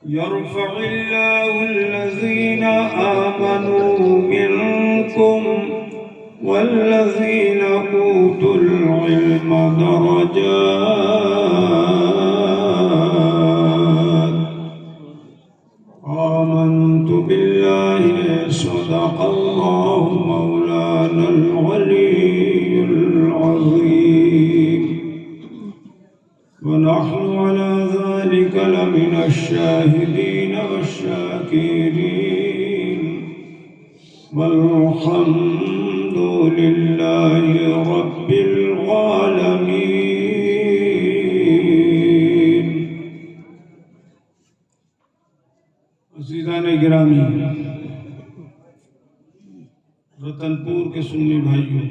يرفع الله الذين آمنوا منكم والذين أوتوا العلم درجات. آمنت بالله صدق الله مولانا العلي العظيم ونحن على ذلك لمن الشاهدين والشاكرين والحمد لله رب العالمين. عزیزان گرامی، رتن پور کے سنی بھائیوں،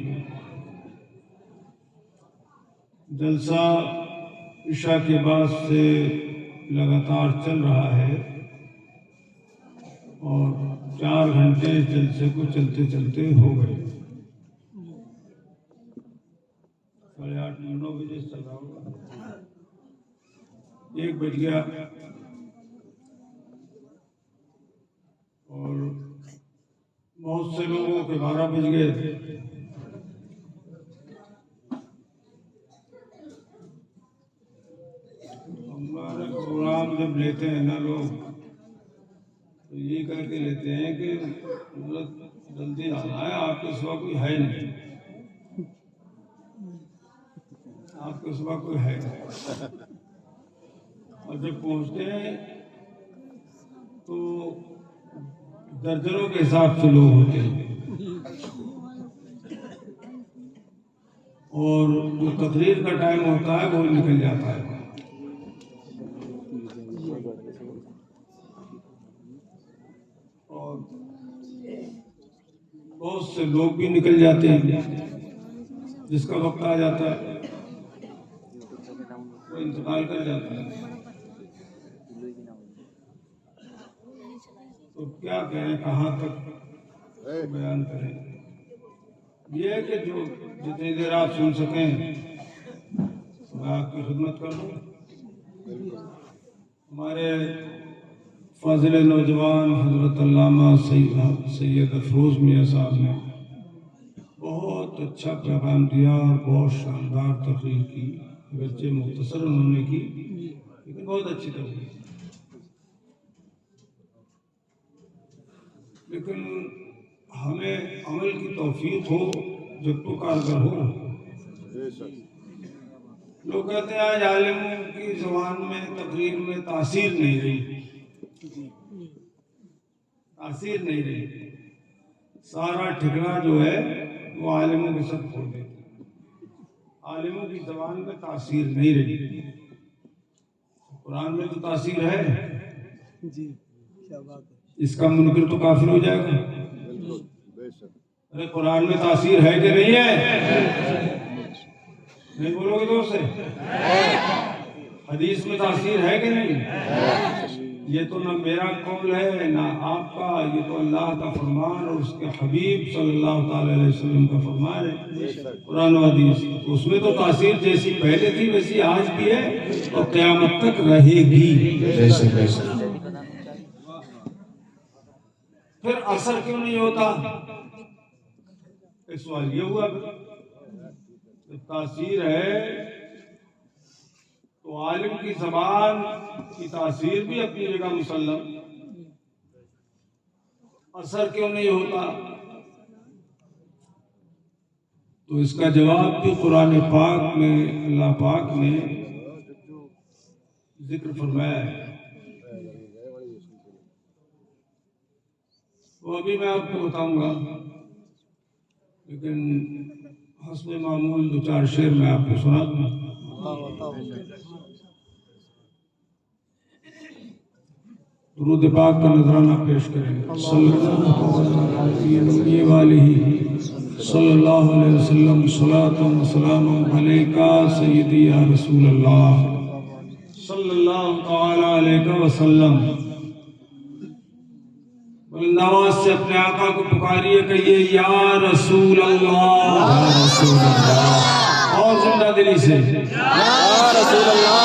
جلسہ عشاء کے بعد سے لگاتار چل رہا ہے اور 4 گھنٹے اس جلسے کو چلتے چلتے ہو گئے. 8:30 9 بجے چل رہا ہوگا، 1 بج گیا اور بہت سے لوگوں کے 12 بج گئے. ہمارا پروگرام جب لیتے ہیں نا لوگ تو یہ کر کے لیتے ہیں کہ جلدی آنا ہے، آپ کے سوا کوئی ہے نہیں، آپ کے سوا کوئی ہے نہیں. اور جب پہنچتے ہیں تو درجنوں کے حساب سے لوگ ہوتے ہیں اور جو تقریر کا ٹائم ہوتا ہے وہ نکل جاتا ہے. اور بہت سے لوگ بھی نکل جاتے ہیں، جس کا وقت آ جاتا ہے وہ انتقال کر جاتا ہے. تو کیا کہیں، کہاں تک بیان کریں. یہ ہے کہ جو جتنی دیر آپ سن سکیں میں آپ کی خدمت کر دوں. ہمارے فاضل نوجوان حضرت علامہ سید افروز میاں صاحب نے بہت اچھا پیغام دیا اور بہت شاندار تقریر کی. اگرچہ مختصر انہوں نے کی لیکن بہت اچھی تقریر. لیکن ہمیں عمل کی توفیق ہو جب تو کارگر ہو. لوگ کہتے ہیں آج عالموں کی زبان میں تقریر میں تاثیر نہیں رہی، تاثیر نہیں رہی. سارا ٹھکرا جو ہے وہ عالموں کے ساتھ کھول دیتے. عالموں کی زبان میں تاثیر نہیں رہی. قرآن میں تو تاثیر ہے، جی کیا بات ہے. اس کا منکر تو کافر ہو جائے گا. ارے قرآن میں تاثیر ہے کہ نہیں ہے؟ نہیں بولو گے دوست سے؟ حدیث میں تاثیر ہے کہ نہیں؟ یہ تو نہ میرا قول ہے نہ آپ کا، یہ تو اللہ کا فرمان اور اس کے حبیب صلی اللہ تعالی علیہ وسلم کا فرمان ہے. قرآن و حدیث اس میں تو تاثیر جیسی پہلے تھی ویسی آج بھی ہے اور قیامت تک رہے گی. پھر اثر کیوں نہیں ہوتا؟ ایک سوال یہ ہوا کہ تاثیر ہے تو عالم کی زبان کی تاثیر بھی اپنی جگہ مسلم، اثر کیوں نہیں ہوتا؟ تو اس کا جواب بھی قرآن پاک میں اللہ پاک نے ذکر فرمایا ہے. وہ ابھی میں آپ کو بتاؤں گا، لیکن حسب معمول 2-4 شعر میں آپ کو سنا دوں. درود پاک کا نذرانہ پیش کریں. صلی اللہ علیہ وسلم صلاۃ و سلام علیکہ سیدی یا رسول اللہ صلی اللہ تعالی علیہ وسلم. بلند آواز سے اپنے آقا کو پکاریے، کہیے یا رسول اللہ. اور زندہ دلی سے یا رسول اللہ.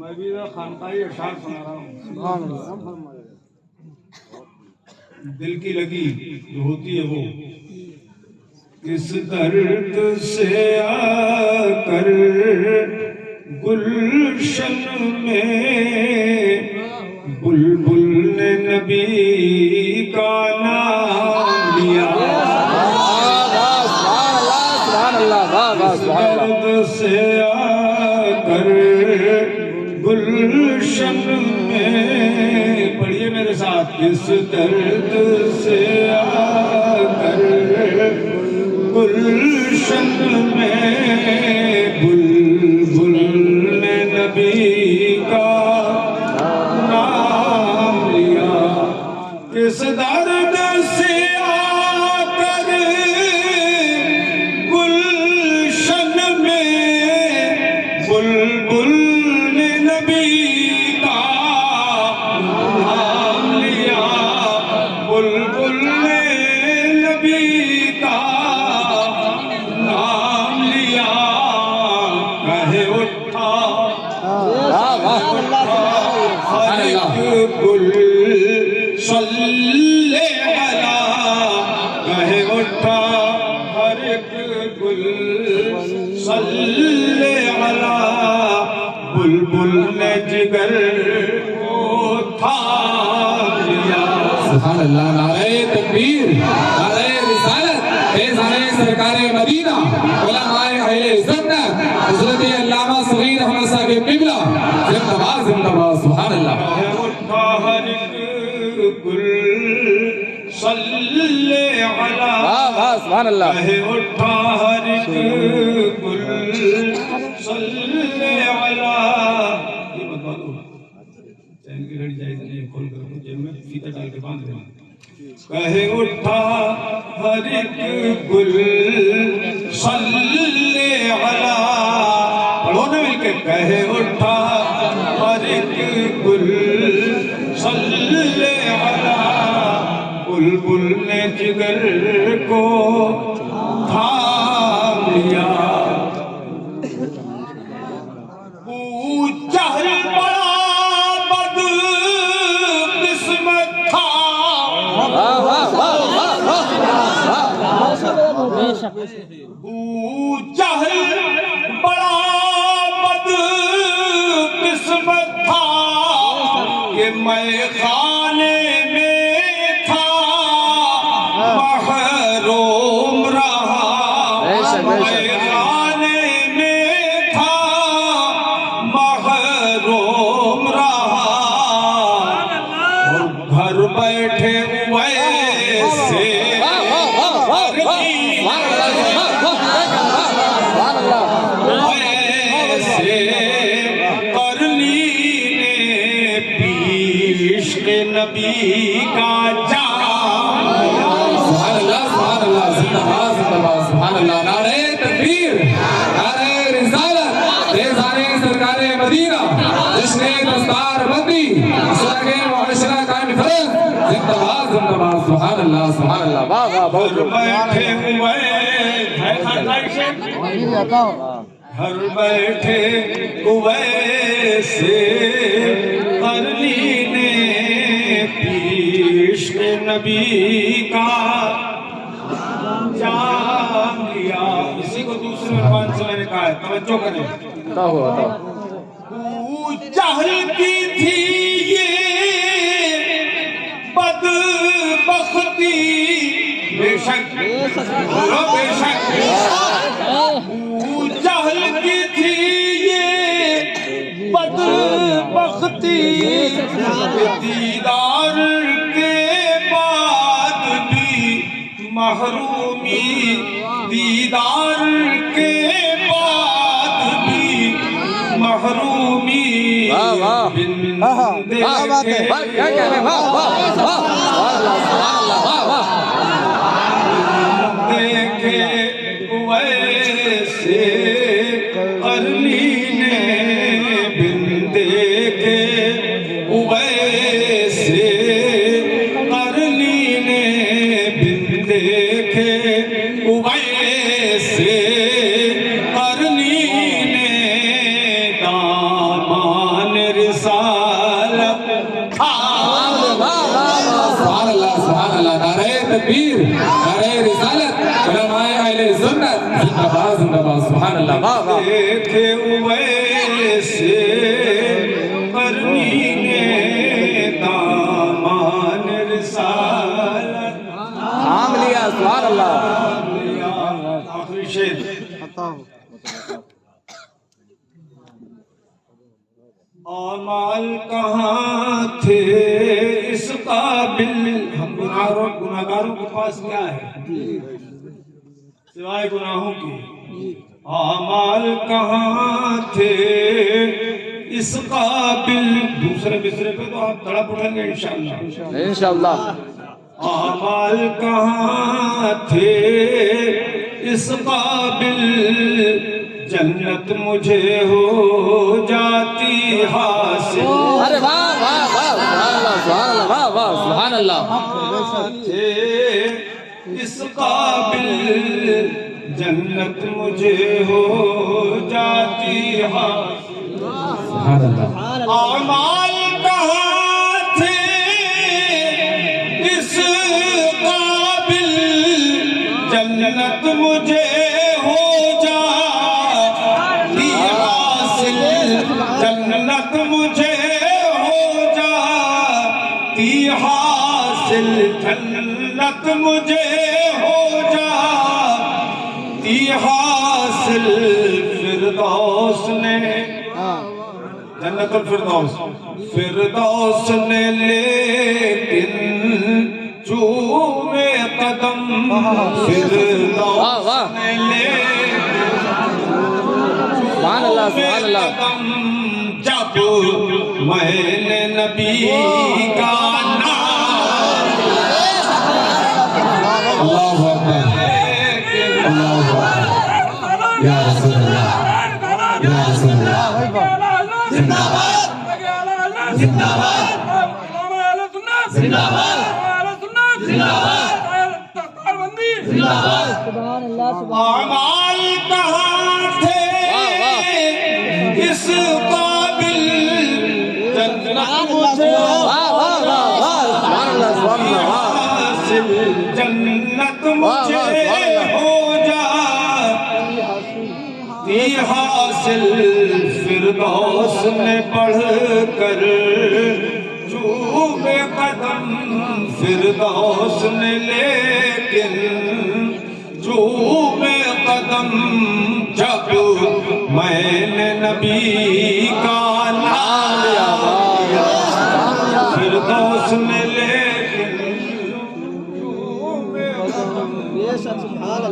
میں بھی خانقاہی اشعار سنا رہا ہوں. سبحان اللہ. دل کی لگی جو ہوتی ہے وہ کس درد سے آ کر گلشن میں بلبل نے نبی کا نام لیا. سبحان اللہ. واہ واہ سبحان اللہ. درد سے آ کر گلشن میں پڑھیے میرے ساتھ. اس درد سے آ کر گلشن میں بلبل نے نبی کا نام لیا. کس درد سے آ کر گلشن میں بلبل نے نبی کا نام لیا. بلبل نے نبی کا نام لیا. کہے اٹھا ہر ایک گل صلی علی. کہے اٹھا ہر ایک گل صلی علی. بلبل نے جگر کو تھام لیا. سبحان اللہ. نعرہ تکبیر، نعرہ رسالت، فیضان سرکار مدینہ، علماء اہل سنت، حضرت علامہ صغیر احمد صاحب قبلہ، زندہ باد زندہ باد. سبحان اللہ. کہے اٹھا ہر ایک گل صلی علی. واہ واہ سبحان اللہ. کہے اٹھا ہر ایک گل صلی علی. یہ بتا دو چین کی گھڑی جائز نہیں کھول کر جیب میں فیتہ ڈال کے باندھ دینا. کہے اٹھا ہر ایک گل صلی علی. پڑھو نا مل کے. کہے اٹھا ہر ایک گل صلی علی. بلبل نے جگر کو تھام لیا. ابو جہل بڑا بد قسمت تھا. واہ واہ واہ واہ. ابو جہل بڑا بد قسمت تھا کہ میں خانے میں تھا محروم رہا. میں خانے میں تھا محروم رہا. اور گھر بیٹھے ویسے نبی کا جام. سبحان اللہ. سبحان اللہ. زندہ باد زندہ باد. سبحان اللہ. نعرہ تکبیر، نعرہ رسالت، فیضان سرکار مدینہ، جشن دستار بندی، سرگ معاشرہ قائم فرض. زندہ باد زندہ باد. سبحان اللہ. سبحان اللہ. واہ واہ بہت بیٹھے گھر بیٹھے ہوئے سے قرنی نے پیش نبی کا جام لیا. اسی کو دوسرے عنوان سے میں نے کہا ہے، توجہ کریں. ابو جہل کی تھی یہ بدبختی. بے شک بولو بے شک. ابو جہل کی تھی یہ بدبختی. دیدار کے بعد بھی محرومی. دیدار کے بعد بھی محرومی. واہ واہ. بندے واہ بات ہے. واہ کیا کہہ رہے ہیں. واہ واہ واہ. سبحان اللہ سبحان اللہ. واہ واہ. دیکھے ویسے قرنی نے بن دیکھے ویسے قرنی نے بن دیکھے ویسے قرنی نے دامان تکبیر نعرہ رسالت علماء اہل سنت زندہ باد زندہ باد سبحان اللہ واہ واہ تھے ویسے کرنی نے دامان رسالت تھام لیا سبحان اللہ آخری شعر اعمال کہاں تھے اس قابل ہم گناہگاروں کے پاس کیا ہے سوائے گناہوں کی اعمال کہاں تھے اس قابل دوسرے مصرے پہ تو آپ تڑپ اٹھیں گے انشاءاللہ انشاءاللہ اعمال کہاں تھے اس قابل جنت مجھے ہو جاتی حاصل ارے واہ واہ واہ سبحان اللہ واہ واہ سبحان اللہ تھے اس قابل جنت مجھے ہو جاتی حاصل سبحان اللہ اعمال کہاں تھے اس قابل جنت مجھے ہو جاتی حاصل جنت مجھے ہو جاتی حاصل جنت مجھے ہو جاتی حاصل فردوس نے جنت الفردوس فردوس نے لیکن چومے قدم فردوس نے سبحان اللہ سبحان اللہ قدم جب میں نے نبی کا نام اللہ اکبر اللہ اکبر یا رسول اللہ یا رسول اللہ زندہ باد زندہ باد زندہ باد زندہ باد زندہ باد اعمال کہاں تھے اس قابل جنت مجھے واہ واہ واہ واہ سبحان اللہ سبحان اللہ حاصل جنت مجھے ہو جاتی حاصل فردوس نے پڑھ کر چومے قدم فردوس نے لیکن چومے قدم جب میں نے نبی کا نام لیا فردوس نے لیکن چومے قدم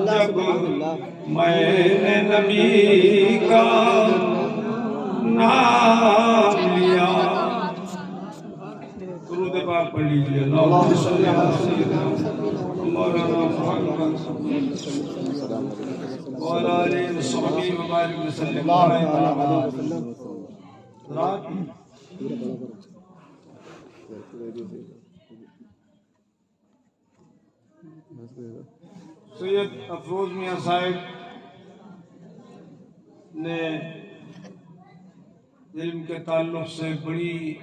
جب میں نے نبی کا نام لیا درود پاک پڑھ لیجیے اللہم صلی علی سیدنا مولانا محمد وعلی آلہ وصحبہ وبارک وسلم رات سید افروز میاں صاحب نے علم کے تعلق سے بڑی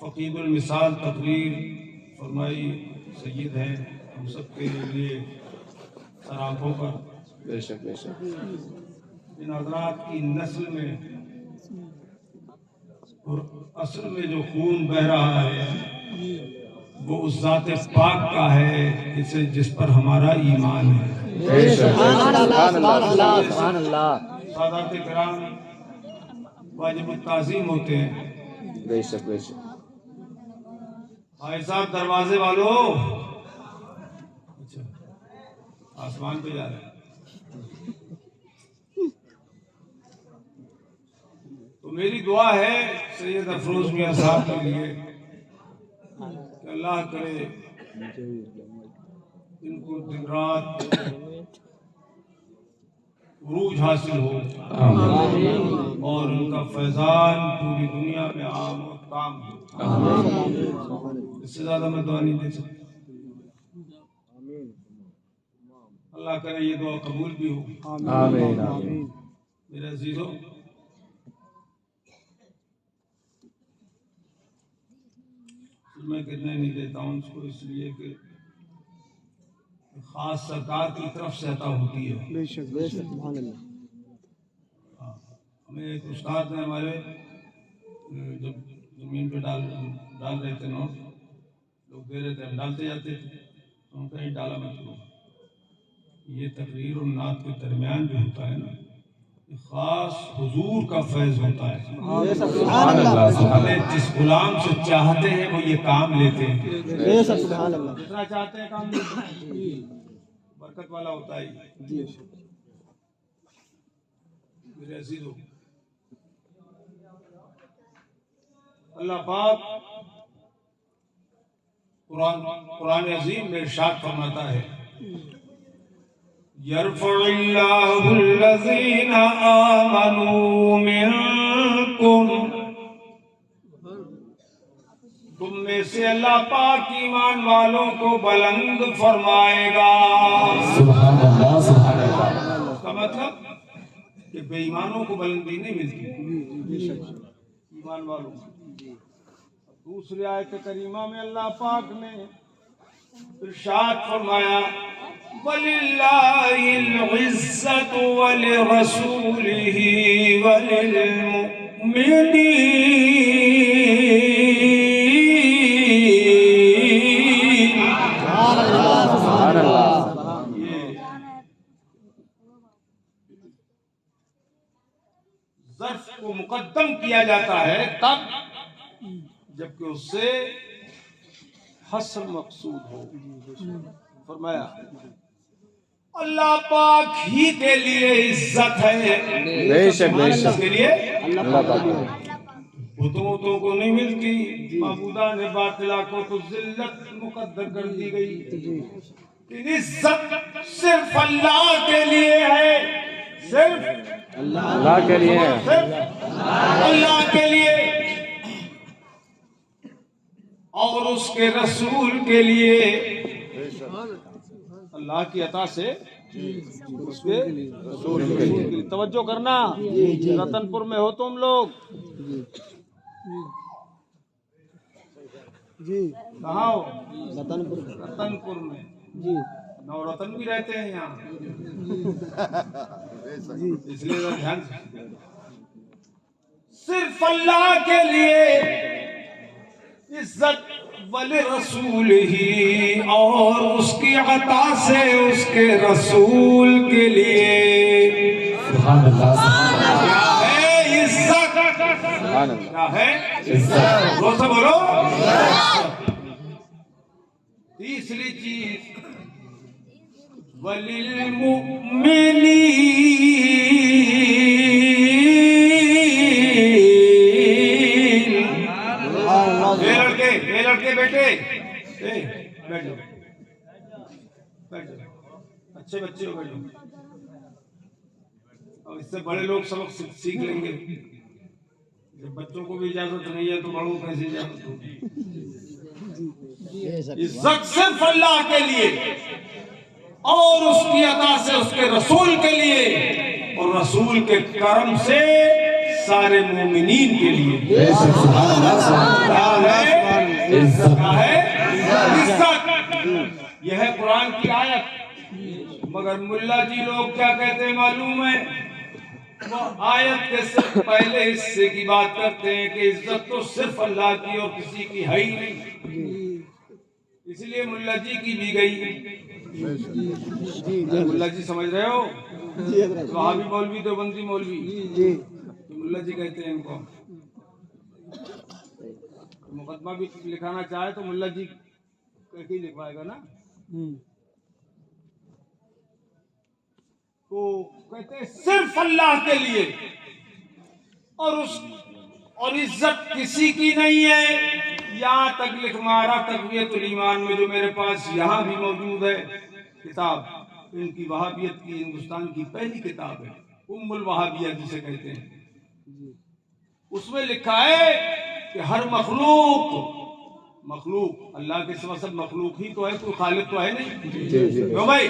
فقید المثال تقریر فرمائی سید ہیں ہم سب کے لیے سر آنکھوں پر بے شک بے شک ان حضرات کی نسل میں اور اصل میں جو خون بہ رہا ہے وہ اس ذات پاک کا ہے جس پر ہمارا ایمان ہے سبحان اللہ سبحان اللہ سبحان اللہ سادات کرام واجب التعظیم ہوتے ہیں بے شک بے شک بھائی صاحب دروازے والوں اچھا آسمان پہ جا رہے ہیں تو میری دعا ہے سید افروز میاں صاحب کے لیے کہ اللہ کرے ان کو دن رات عروج حاصل ہو اور ان کا فیضان پوری دنیا میں عام و تام ہو اس سے زیادہ میں دعا نہیں دے سکتا اللہ کرے یہ دعا قبول بھی ہو آمین آمین میرے عزیزوں میں کتنے نہیں دیتا ہوں اس کو، اس لیے کہ خاص سرکار کی طرف سے عطا ہوتی ہے۔ بے شک سبحان اللہ۔ ہمیں ایک استاد نے ہمارے جب زمین پہ ڈال رہے تھے نوٹ، لوگ دے رہے تھے، ہم ڈالتے جاتے تھے، تو ہم کہیں ڈالا مت کرو۔ یہ تقریر اور نعت کے درمیان جو ہوتا ہے نا، یہ خاص حضور کا فیض ہوتا ہے۔ سبحان اللہ۔ ہمیں جس غلام سے چاہتے ہیں وہ یہ کام لیتے ہیں، بے شک سبحان اللہ۔ جتنا چاہتے ہیں کام لیتے ہیں، برکت والا ہوتا ہے۔ جی میرے عزیزو، اللہ پاک قرآن عظیم میں ارشاد فرماتا ہے، یرفع اللہ الذین آمنوا منکم، تم میں سے اللہ پاک ایمان والوں کو بلند فرمائے گا۔ سبحان اللہ سبحان اللہ۔ اس کا مطلب کہ بے ایمانوں کو بلندی نہیں ملتی، ایمان والوں کو۔ دوسری آیت کریمہ میں اللہ پاک نے ارشاد فرمایا، وَلِلَّهِ الْعِزَّةُ وَلِرَسُولِهِ وَلِلْمُؤْمِنِينَ۔ سبحان اللہ۔ ظرف کو مقدم کیا جاتا ہے تب جبکہ اس سے حصر مقصود ہو۔ فرمایا اللہ پاک ہی کے لیے عزت ہے، بے شک بے اس شک۔ کے لیے اللہ پاک۔ بتوں کو نہیں ملتی، معبودان باطلہ کو تو ذلت مقدر کر دی گئی، لیکن عزت صرف اللہ کے لیے ہے، صرف اللہ کے لیے ہے۔ صرف اللہ کے لیے اور اس کے رسول کے لیے۔ اللہ کی عطا سے اس کے رسول کے لیے۔ توجہ کرنا، رتن پور میں ہو تم لوگ، جی کہاں ہو؟ رتن پور۔ رتن پور میں، جی نو رتن بھی رہتے ہیں یہاں، اس لیے ذرا دھیان سے۔ صرف اللہ کے لیے عزت، وَلِرَسُولِهِ، اور اس کی عطا سے اس کے رسول کے لیے۔ سبحان اللہ سبحان اللہ۔ کیا ہے عزت؟ سبحان اللہ۔ کیا ہے عزت۔ زور سے بولو۔ تیسری چیز، اے لڑکے بیٹے، بیٹھو بیٹھو، اچھے بچے ہو، بیٹھو۔ اور اس سے بڑے لوگ سبق سیکھ لیں گے۔ جب بچوں کو بھی اجازت نہیں ہے تو بڑوں کو کیسے اجازت ہوگی؟ عزت صرف اللہ کے لیے اور اس کی عطا سے اس کے رسول کے لیے، اور رسول کے کرم سے سارے مومنین کے لیے۔ بے شک سبحان اللہ سبحان اللہ۔ عزت کیا ہے؟ عزت۔ یہ ہے قرآن کی آیت، مگر ملا جی لوگ کیا کہتے ہیں معلوم ہے؟ وہ آیت کے صرف پہلے حصے کی بات کرتے ہیں کہ عزت تو صرف اللہ کی اور کسی کی ہے ہی نہیں، اس لیے ملا جی کی بھی گئی۔ ملا جی سمجھ رہے ہو؟ وہابی مولوی دیوبندی مولوی، ملا جی کہتے ہیں ان کو۔ مقدمہ بھی لکھانا چاہے تو ملا جی کہہ کے لکھوائے گا نا۔ تو کہتے ہیں صرف اللہ کے لیے، اور عزت کسی کی نہیں ہے۔ یہاں تک لکھ مارا تقویت الایمان میں، جو میرے پاس یہاں بھی موجود ہے کتاب، ان کی وہابیت کی ہندوستان کی پہلی کتاب ہے، ام الوہابیہ جسے کہتے ہیں۔ اس میں لکھا ہے کہ ہر مخلوق اللہ کے سوا سب مخلوق ہی تو ہے، کوئی خالق تو ہے نہیں، کیوں بھائی؟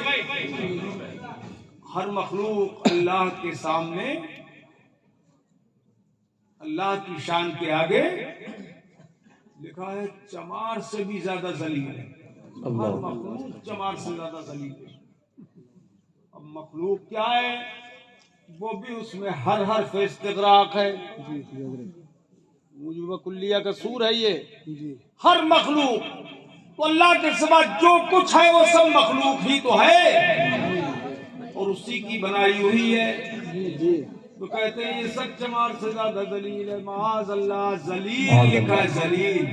ہر مخلوق اللہ کے سامنے، اللہ کی شان کے آگے لکھا ہے چمار سے بھی زیادہ ذلیل ہے. ہر مخلوق چمار سے زیادہ ذلیل ہے. اب مخلوق کیا ہے؟ وہ بھی اس میں ہر حرف استغراق ہے. موجب کلیہ کا سور ہے یہ. ہر مخلوق تو اللہ کے سوا جو کچھ ہے وہ سب مخلوق ہی تو ہے اور اسی کی بنائی ہوئی ہے. تو کہتے ہیں یہ سب چمار سے زیادہ ذلیل ہے. معاذ اللہ. ذلیل لکھا ہے ذلیل.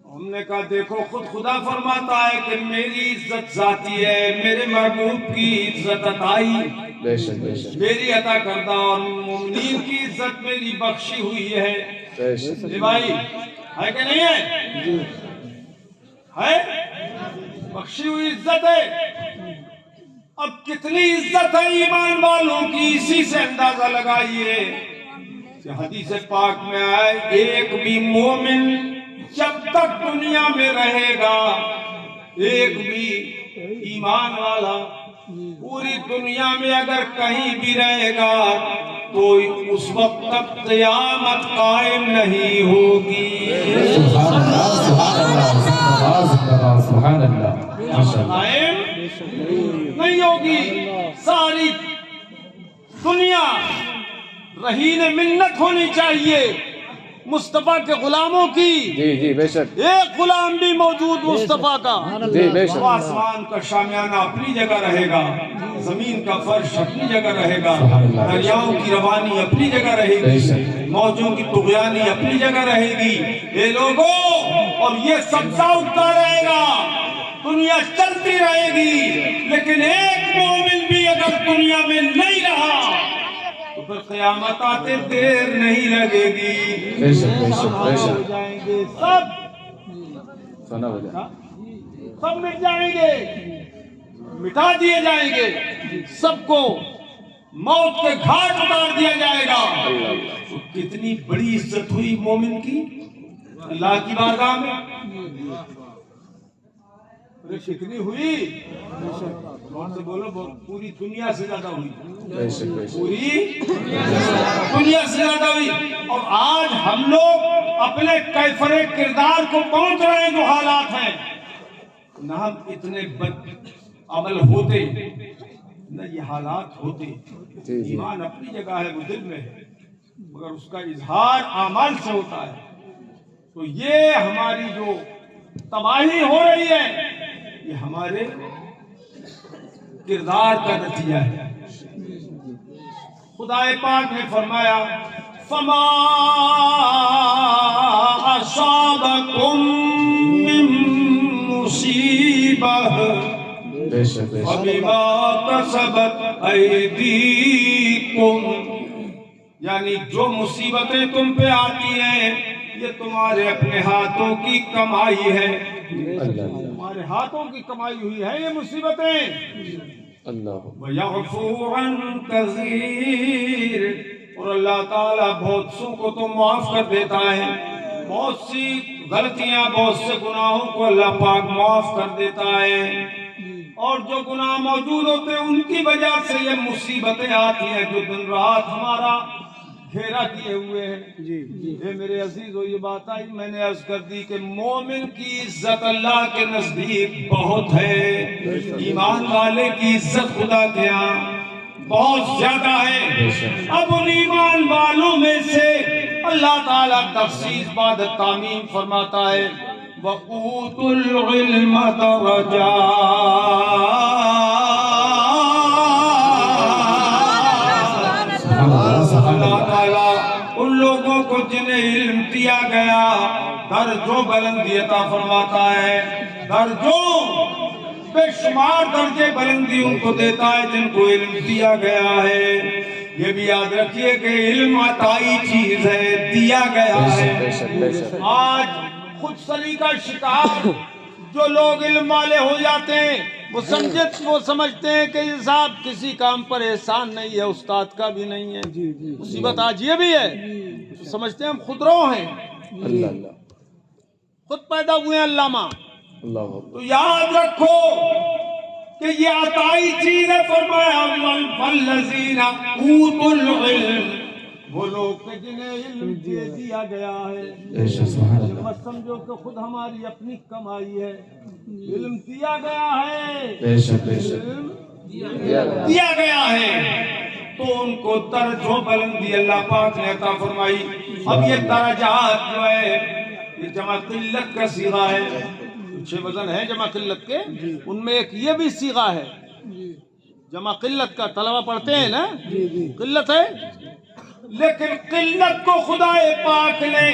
ہم نے کہا دیکھو خود خدا فرماتا ہے کہ میری عزت ذاتی ہے, میرے محبوب کی عزت عطائی میری عطا کردہ, اور مومنین کی عزت میری بخشی ہوئی ہے. بھائی ہے کہ نہیں ہے؟ ہے بخشی ہوئی عزت ہے. اب کتنی عزت ہے ایمان والوں کی اسی سے اندازہ لگائیے کہ حدیث پاک میں آئے ایک بھی مومن جب تک دنیا میں رہے گا, ایک بھی ایمان والا پوری دنیا میں اگر کہیں بھی رہے گا تو اس وقت تک قیامت قائم نہیں ہوگی. قائم نہیں ہوگی. ساری دنیا رہین منت ہونی چاہیے مصطفیٰ کے غلاموں کی. جی بے شک. ایک غلام بھی موجود مصطفیٰ کا. جی بے شک. آسمان کا شامیانہ اپنی جگہ رہے گا, زمین کا فرش اپنی جگہ رہے گا, دریاؤں کی روانی اپنی جگہ رہے گی, موجوں کی طغیانی اپنی جگہ رہے گی. اے لوگوں, اور یہ سبزہ اگتا رہے گا, دنیا چلتی رہے گی, لیکن ایک مومن بھی اگر دنیا میں نہیں رہا تو پھر قیامت آتے دیر نہیں لگے گی. سب جائیں گے, سب مٹ جائیں گے, مٹا دیے جائیں گے, سب کو موت کے گھاٹ اتار دیا جائے گا. تو کتنی بڑی عزت ہوئی مومن کی اللہ کی بارگاہ میں. کتنی ہوئی سے بولو, پوری دنیا سے زیادہ ہوئی. پوری دنیا سے زیادہ ہوئی. اور آج ہم لوگ اپنے کیفر کردار کو پہنچ رہے ہیں جو حالات ہیں. نہ ہم اتنے بد عمل ہوتے نہ یہ حالات ہوتے. ایمان اپنی جگہ ہے, وہ دل میں ہے, مگر اس کا اظہار اعمال سے ہوتا ہے. تو یہ ہماری جو تباہی ہو رہی ہے یہ ہمارے کردار کا نتیجہ ہے. خدا پاک نے فرمایا فما اصابکم من مصیبہ فبما کسبت ایدیکم, یعنی جو مصیبتیں تم پہ آتی ہیں یہ تمہارے اپنے ہاتھوں کی کمائی ہے. تمہارے ہاتھوں کی کمائی ہوئی ہے یہ مصیبتیں. وَيَعْفُو عَنْ كَثِيرٍ, اور اللہ تعالیٰ بہت سو کو تو معاف کر دیتا ہے. بہت سی غلطیاں, بہت سے گناہوں کو اللہ پاک معاف کر دیتا ہے. اور جو گناہ موجود ہوتے ہیں ان کی وجہ سے یہ مصیبتیں آتی ہیں جو دن رات ہمارا گھیرا کیے ہوئے ہیں. اے میرے عزیزو, یہ بات آئی میں نے عرض کر دی کہ مومن کی عزت اللہ کے نزدیک بہت ہے, ایمان والے کی عزت خدا کے ہاں بہت زیادہ ہے. اب ان ایمان والوں میں سے اللہ تعالیٰ تخصیص بعد تعمیم فرماتا ہے وَأُوتُوا الْعِلْمَ دَرَجَاتٍ. اللہ تعالیٰ ان لوگوں کو جنہیں علم دیا گیا درجوں بلندی عطا فرماتا ہے. درجوں بے شمار درجے بلندی ان کو دیتا ہے جن کو علم دیا گیا ہے. یہ بھی یاد رکھیے کہ علم عطائی چیز ہے, دیا گیا ہے. آج خود سلی کا شکار جو لوگ علم والے ہو جاتے ہیں وہ سمجھتے ہیں کہ یہ صاحب کسی کام پر احسان نہیں ہے, استاد کا بھی نہیں ہے. مصیبت آج یہ بھی ہے, سمجھتے ہیں ہم خود رو ہیں, خود پیدا ہوئے ہیں علامہ. تو یاد رکھو کہ یہ عطائی چیز ہے. فرمایا وَالَّذِينَ أُوتُوا الْعِلْمَ وہ لوگ کہ جنہیں علم دیا گیا ہے، بے شک سبحان اللہ مت سمجھو کہ خود ہماری اپنی کمائی ہے، علم دیا گیا ہے، بے شک بے شک علم دیا گیا ہے، تو ان کو درج و بلندی اللہ پاک نے عطا فرمائی۔ اب یہ درجات جو ہے یہ جمع قلت کا صیغہ ہے، 6 وزن ہے جمع قلت کے، ان میں ایک یہ بھی صیغہ ہے جمع قلت کا، طلبہ پڑھتے ہیں نا، قلت ہے، لیکن قلت کو خدا پاک نے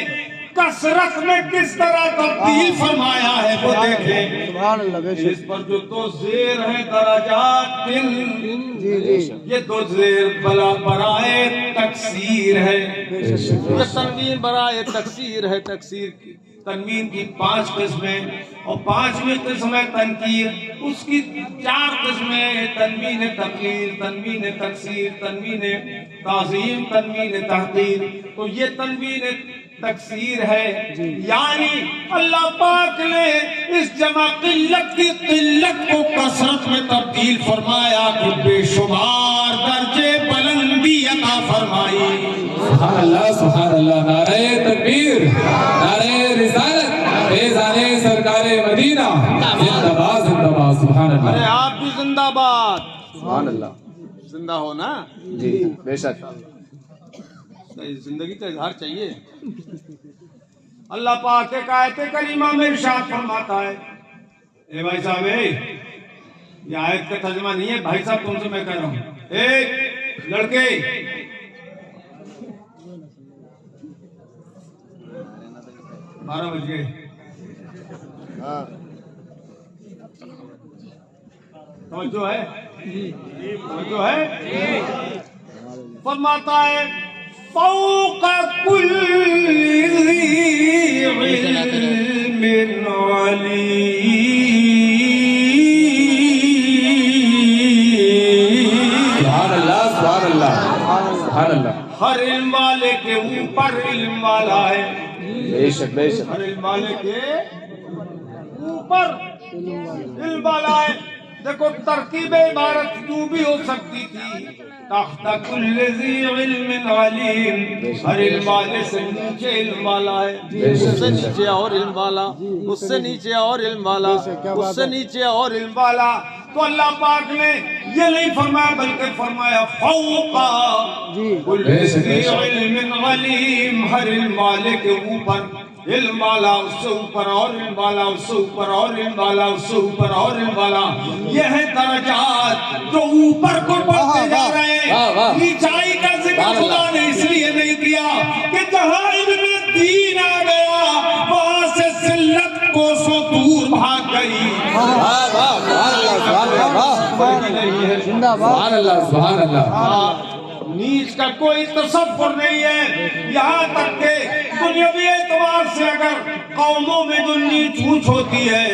کثرت میں کس طرح تبدیل فرمایا ہے وہ دیکھیں۔ سبحان اللہ بے اس پر جو دو زیر ہیں درجات یہ دو زیر برائے تکسیر ہے، یہ تنوین برائے تکسیر ہے، تکسیر کی تنوین کی 5 قسمیں اور 5ویں قسم ہے تنکیر، اس کی 4 قسمیں تنوین تقلیر، تنوین تکسیر، تنوین تعظیم، تنوین تحقیر۔ تو یہ تنوین تکسیر ہے، یعنی اللہ پاک نے اس جمع قلت کی قلت کو کثرت میں تبدیل فرمایا کہ بے شمار درجے بلندی عطا فرمائی۔ سبحان اللہ، نعرہ تکبیر، نعرہ رسالت، فیضان سرکار مدینہ، زندہ باد زندہ باد، سبحان اللہ۔ ارے آپ بھی زندہ باد، سبحان اللہ زندہ ہو نا، جی بے شک زندگی کا اظہار چاہیے۔ اللہ پاک ایک آیت کریمہ میں ارشاد فرماتا ہے، اے بھائی صاحب یہ آیت کا ترجمہ نہیں ہے بھائی صاحب، تم سے میں کہہ رہا ہوں، ایک لڑکے 12 بج گئے، توجہ ہے، توجہ ہے، فرماتا ہے فوق کل ذی علم علیم، سبحان اللہ سبحان اللہ سبحان اللہ، ہر علم والے کے اوپر علم والا ہے، بے شک بے شک ہر علم والے کے اوپر علم والا ہے۔ دیکھو ترکیب عبارت یوں بھی ہو سکتی تھی، تحت کل ذی علم علیم، ہر علم والے سے نیچے علم والا ہے، اس سے نیچے اور علم والا، اس سے نیچے اور علم والا، اس سے نیچے اور علم والا۔ تو اللہ پاک نے یہ نہیں فرمایا بلکہ فرمایا فوق کل ذی علم علیم، ہر علم والے کے اوپر علم والا، اس سے اوپر اور علم والا، اس سے اوپر اور علم والا، اس سے اوپر اور علم والا۔ یہ ہے درجات جو اوپر کو بڑھتے جا رہے ہیں۔ نیچائی کا ذکر خدا نے اس لیے نہیں کیا کہ جہاں علم دین آ گیا وہاں سے ذلت کوسوں دور بھاگ گئی۔ زندہ باد سبحان اللہ سبحان اللہ، نیچ کا کوئی تصور نہیں ہے، یہاں تک کہ دنیاوی اعتبار سے اگر قوموں میں جو نیچ اونچ ہوتی ہے،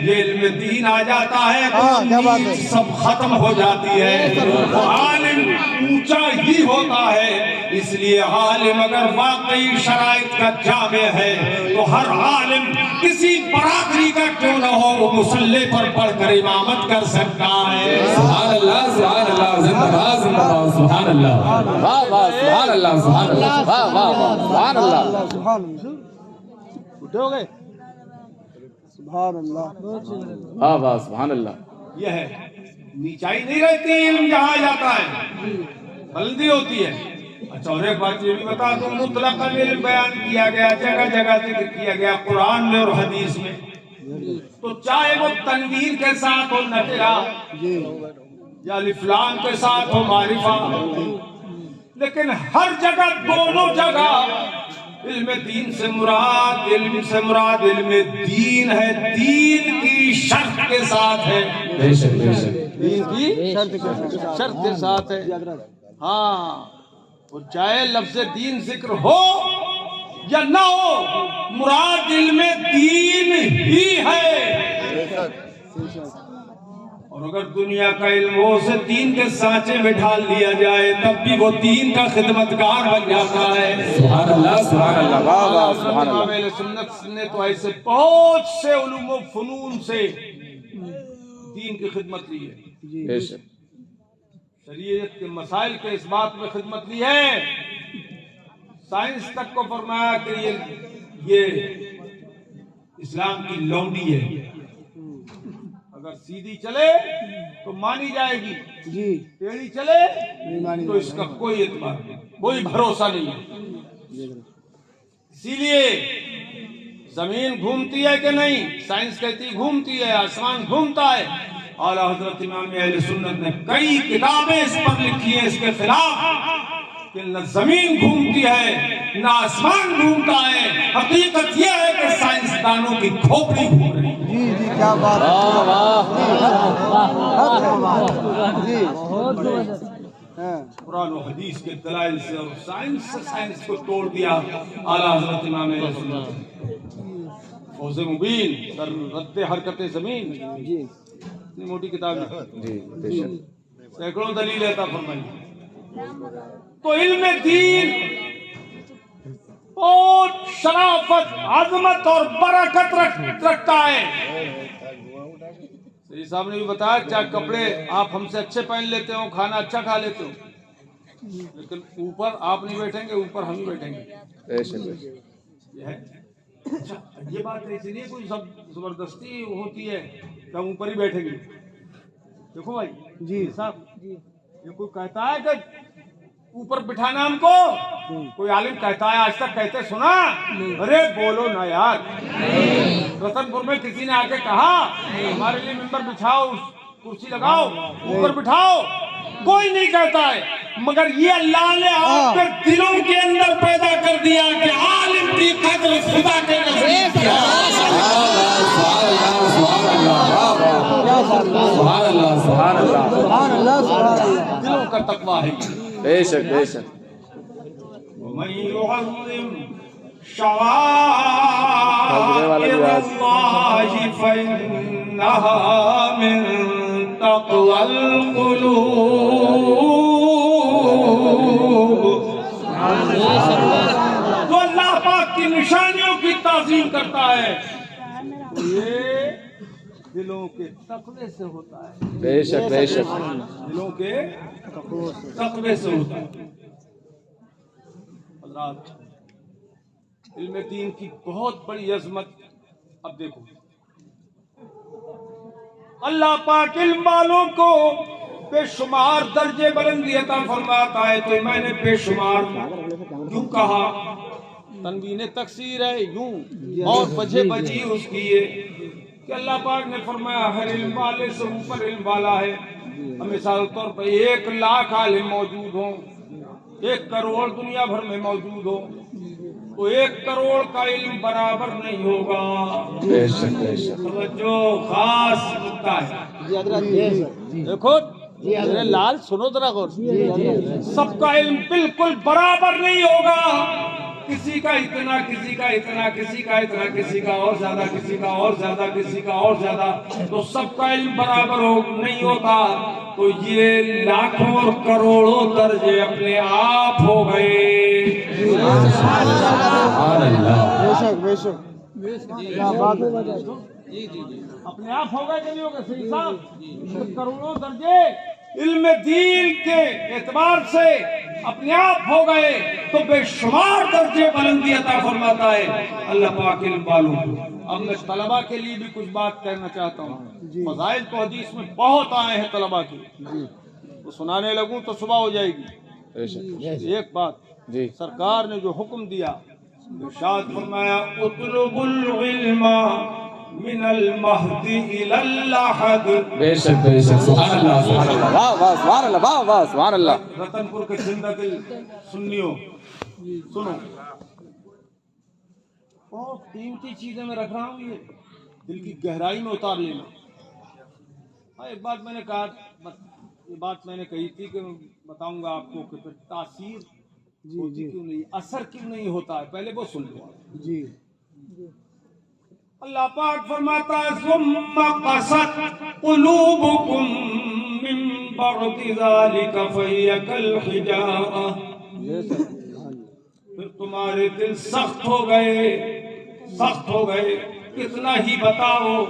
یہ علم دین آ جاتا ہے تو نیچ سب ختم ہو جاتی ہے، وہ عالم اونچا ہی ہوتا ہے۔ اس لیے عالم اگر واقعی شرائط کا جامع ہے تو ہر عالم کسی برادری کا کیوں نہ ہو وہ مصلی پر پڑھ کر امامت کر سکتا ہے۔ سبحان اللہ سبحان اللہ، زندہ باد زندہ باد، سبحان اللہ، واہ واہ سبحان اللہ سبحان اللہ، واہ واہ واہ سبحان اللہ، سبحان اللہ اٹھے ہو گئے؟ سبحان اللہ واہ واہ سبحان اللہ۔ یہ ہے نیچائی نہیں رہتی، علم جہاں جاتا ہے بلندی ہوتی ہے۔ اچھا اور ایک بات یہ بھی بتا دوں، مطلق علم بیان کیا گیا، جگہ جگہ ذکر کیا گیا قرآن میں اور حدیث میں، تو چاہے وہ تنویر کے ساتھ ہو نکرہ یا الف لام کے ساتھ ہو معرفہ، لیکن ہر جگہ دونوں جگہ علم دین سے مراد علم دین ہے، دین کی شرط کے ساتھ ہے، بے شک بے شک، دین کی شرط کے ساتھ ہے۔ ہاں وہ چاہے لفظ دین ذکر ہو یا نہ ہو، مراد علم دین ہی ہے۔ اور اگر دنیا کا علم ہو اسے دین کے سانچے میں ڈھال لیا جائے تب بھی وہ دین کا خدمتگار بن جاتا ہے۔ سبحان اللہ سبحان اللہ، واہ واہ سبحان امام اللہ، اہل سنت نے تو ایسے بہت سے علوم و فنون سے دین کی خدمت لی ہے، بے شک شریعت کے مسائل کے اس بات میں خدمت لی ہے، سائنس تک کو فرمایا کہ یہ اسلام کی لونڈی ہے، اگر سیدھی چلے تو مانی جائے گی، جی ٹیڑھی چلے تو اس کا کوئی اعتبار نہیں، کوئی بھروسہ نہیں ہے۔ اسی لیے زمین گھومتی ہے کہ نہیں؟ سائنس کہتی گھومتی ہے، آسمان گھومتا ہے۔ اعلیٰ حضرت امام اہل سنت نے کئی کتابیں اس پر لکھی ہیں اس کے خلاف کہ نہ زمین گھومتی ہے نہ آسمان گھومتا ہے، حقیقت یہ ہے کہ سائنسدانوں کی کھوپڑی گھوم رہی ہے۔ جی جی کیا بات ہے، جی قرآن و حدیث کے دلائل سے اور سائنس کو توڑ دیا اعلیٰ حضرت امام اہل سنت نے۔ فوز مبین در رد حرکت زمین، جی اتنی موٹی کتاب ہے، جی سینکڑوں دلیل عطا فرمائی۔ تو علم دین بہت شرافت، عظمت اور برکت رکھتا ہے۔ سید صاحب نے بھی بتایا چاہے کپڑے آپ ہم سے اچھے پہن لیتے ہو، کھانا اچھا کھا لیتے ہو، لیکن اوپر آپ نہیں بیٹھیں گے، اوپر ہم ہی بیٹھیں گے۔ یہ ہے اچھا، یہ بات ایسی نہیں کوئی سب زبردستی ہوتی ہے کہ ہم اوپر ہی بیٹھیں گے۔ دیکھو بھائی جی صاحب، یہ کوئی کہتا ہے کہ اوپر بٹھانا ہم کو؟ کوئی عالم کہتا ہے آج تک کہتے سنا؟ ارے بولو نا یار۔ رتن پور میں کسی نے آ کے کہا ہمارے لیے ممبر بچھاؤ، کرسی لگاؤ، اوپر بٹھاؤ؟ کوئی نہیں کہتا ہے، مگر یہ اللہ نے آپ کے دلوں کے اندر پیدا کر دیا کہ عالم کی قدر خدا کے نزدیک کیا۔ سبحان اللہ، سبحان اللہ، سبحان اللہ، سبحان اللہ۔ دلوں کا تقویٰ ہے۔ بے شک بے شک۔ وَمَن يُعَظِّمْ شَعَائِرَ اللَّهِ فَإِنَّهَا مِن تَقْوَى الْقُلُوبِ۔ جو اللہ پاک کی نشانیوں کی تعظیم کرتا ہے یہ دلوں کے تقوی سے ہوتا ہے، بے شک بے شک۔ دلوں کے تقوی سے ہوتا ہے۔ حضرات، علم دین کی بہت بڑی عظمت اب دیکھو، اللہ پاک علم والوں کو بے شمار درجے بلندی عطا فرماتا ہے۔ تو میں نے بے شمار کیوں کہا؟ تنوین تکثیر ہے، یوں بہت وجہ بجی اس کی ہے کہ اللہ پاک نے فرمایا ہر علم والے سے اوپر علم والا ہے۔ مثال طور پر 1,00,000 عالم موجود ہوں، 1 کروڑ دنیا بھر میں موجود ہو، تو 1 کروڑ کا علم برابر نہیں ہوگا۔ بے شک بے شک۔ توجہ، خاص نکتہ ہے۔ دیکھو میرے لال، سنو ذرا غور سے، سب کا علم بالکل برابر نہیں ہوگا، کسی کا اتنا، کسی کا اتنا، کسی کا اتنا، کسی کا اور زیادہ، کسی کا اور زیادہ، کسی کا اور زیادہ، تو سب کا علم برابر نہیں ہوتا۔ تو یہ لاکھوں اور کروڑوں درجے اپنے آپ ہو گئے۔ سبحان اللہ۔ بے شک بے شک، کیا بات ہے۔ اپنے آپ ہو گئے کہ نہیں ہو گئے؟ صحیح صاحب، کروڑوں درجے علم دین کے اعتبار سے اپنے آپ ہو گئے، تو بے شمار درجے بلندی عطا فرماتا ہے اللہ پاک علم والوں کو۔ اب میں طلباء کے لیے بھی کچھ بات کہنا چاہتا ہوں۔ فضائل تو حدیث میں بہت آئے ہیں طلباء کی، وہ سنانے لگوں تو صبح ہو جائے گی۔ بے شک۔ ایک بات، جی سرکار نے جو حکم دیا، ارشاد فرمایا اطلب العلم من المہد الی اللحد۔ بے شک بے شک۔ سبحان اللہ، سبحان اللہ، واہ واہ، سبحان اللہ، واہ واہ، سبحان اللہ۔ رتن پور کے زندہ دل سنیو، سنو، بہت قیمتی چیزیں میں رکھ رہا ہوں، یہ دل کی گہرائی میں اتار لینا۔ ایک بات میں نے کہا، یہ بات میں نے کہی تھی کہ بتاؤں گا آپ کو کہ پھر تاثیر ہوتی کیوں نہیں، اثر کیوں نہیں ہوتا ہے، پہلے وہ سن لو۔ جی اللہ پاک فرماتا ہے ثم قست قلوبکم من بعد ذلك فهي كالحجارة۔ پھر تمہارے دل سخت ہو گئے، سخت ہو گئے، کتنا ہی بتاؤ،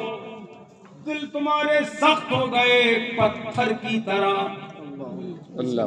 دل تمہارے سخت ہو گئے پتھر کی طرح۔ اللہ،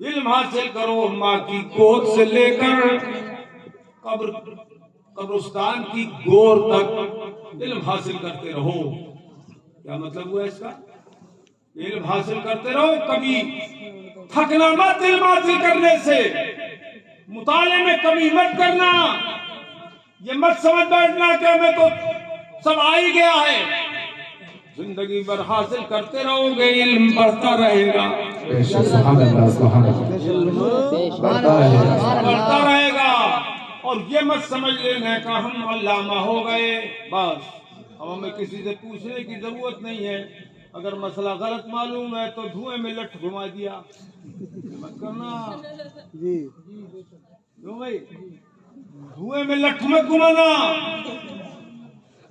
علم حاصل کرو ماں کی گود سے لے کر قبرستان کی گور تک علم حاصل کرتے رہو. کیا مطلب ہوا اس کا؟ علم حاصل کرتے رہو, کبھی تھکنا مت علم حاصل کرنے سے, مطالعے میں کمی مت کرنا, یہ مت سمجھ بیٹھنا کہ ہمیں تو سب آ ہی گیا ہے. زندگی بھر حاصل کرتے رہو گے, علم بڑھتا رہے گا, سبحان اللہ سبحان اللہ, بڑھتا رہے گا. اور یہ مت سمجھ لینا کہ ہم علامہ ہو گئے بس, اب ہمیں کسی سے پوچھنے کی ضرورت نہیں ہے. اگر مسئلہ غلط معلوم ہے تو دھوئیں میں لٹ گھما دیا مت کرنا. کیوں بھائی؟ دھوئیں میں لٹ مت گھمانا,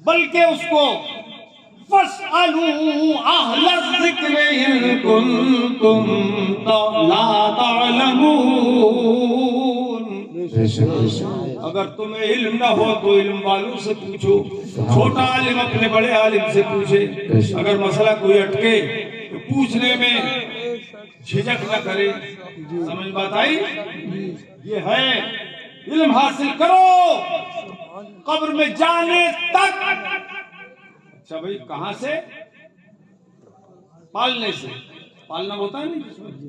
بلکہ اس کو فَاسْأَلُوا أَهْلَ الذِّكْرِ إِن كُنتُمْ لَا تَعْلَمُونَ. اگر تمہیں علم نہ ہو تو علم والوں سے پوچھو, چھوٹا عالم اپنے بڑے عالم سے پوچھے. اگر مسئلہ کوئی اٹکے تو پوچھنے میں جھجک نہ کرے. سمجھ بات آئی؟ یہ ہے علم حاصل کرو قبر میں جانے تک. اچھا بھائی, کہاں سے؟ پالنے سے. پالنا ہوتا ہے نہیں,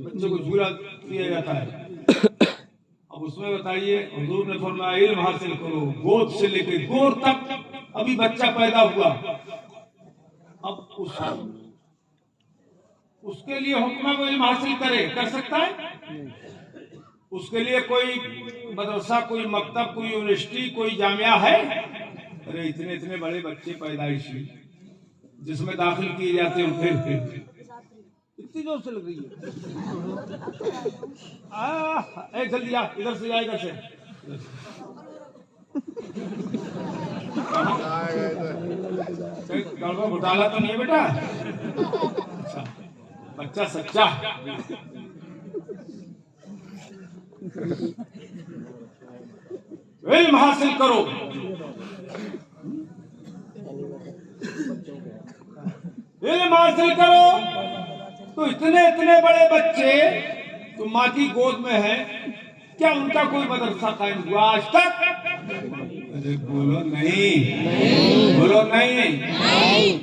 بچے کو جھولا دیا جاتا ہے. اب اس میں بتائیے, حضور نے فرمایا علم حاصل کرو گود سے لے کے گور تک. ابھی بچہ پیدا ہوا, اب اس کے لیے حکم ہے وہ علم حاصل کرے, کر سکتا ہے؟ اس کے لیے کوئی مدرسہ, کوئی مکتب, کوئی یونیورسٹی, کوئی جامعہ ہے؟ ارے اتنے بڑے بچے پیدائشی جس میں داخل کیے جاتے ہیں, پھر اتنی زور سے لگ رہی ہے. جلدی آ, ادھر سے جائے, ادھر سے. گھوٹالا تو نہیں ہے بیٹا؟ اچھا, بچہ سچا. علم حاصل کرو. علم حاصل کرو تو اتنے بڑے بچے تو ماں کی گود میں ہیں, کیا ان کا کوئی مدرسہ قائم ہوا آج تک؟ بولو نہیں, بولو نہیں.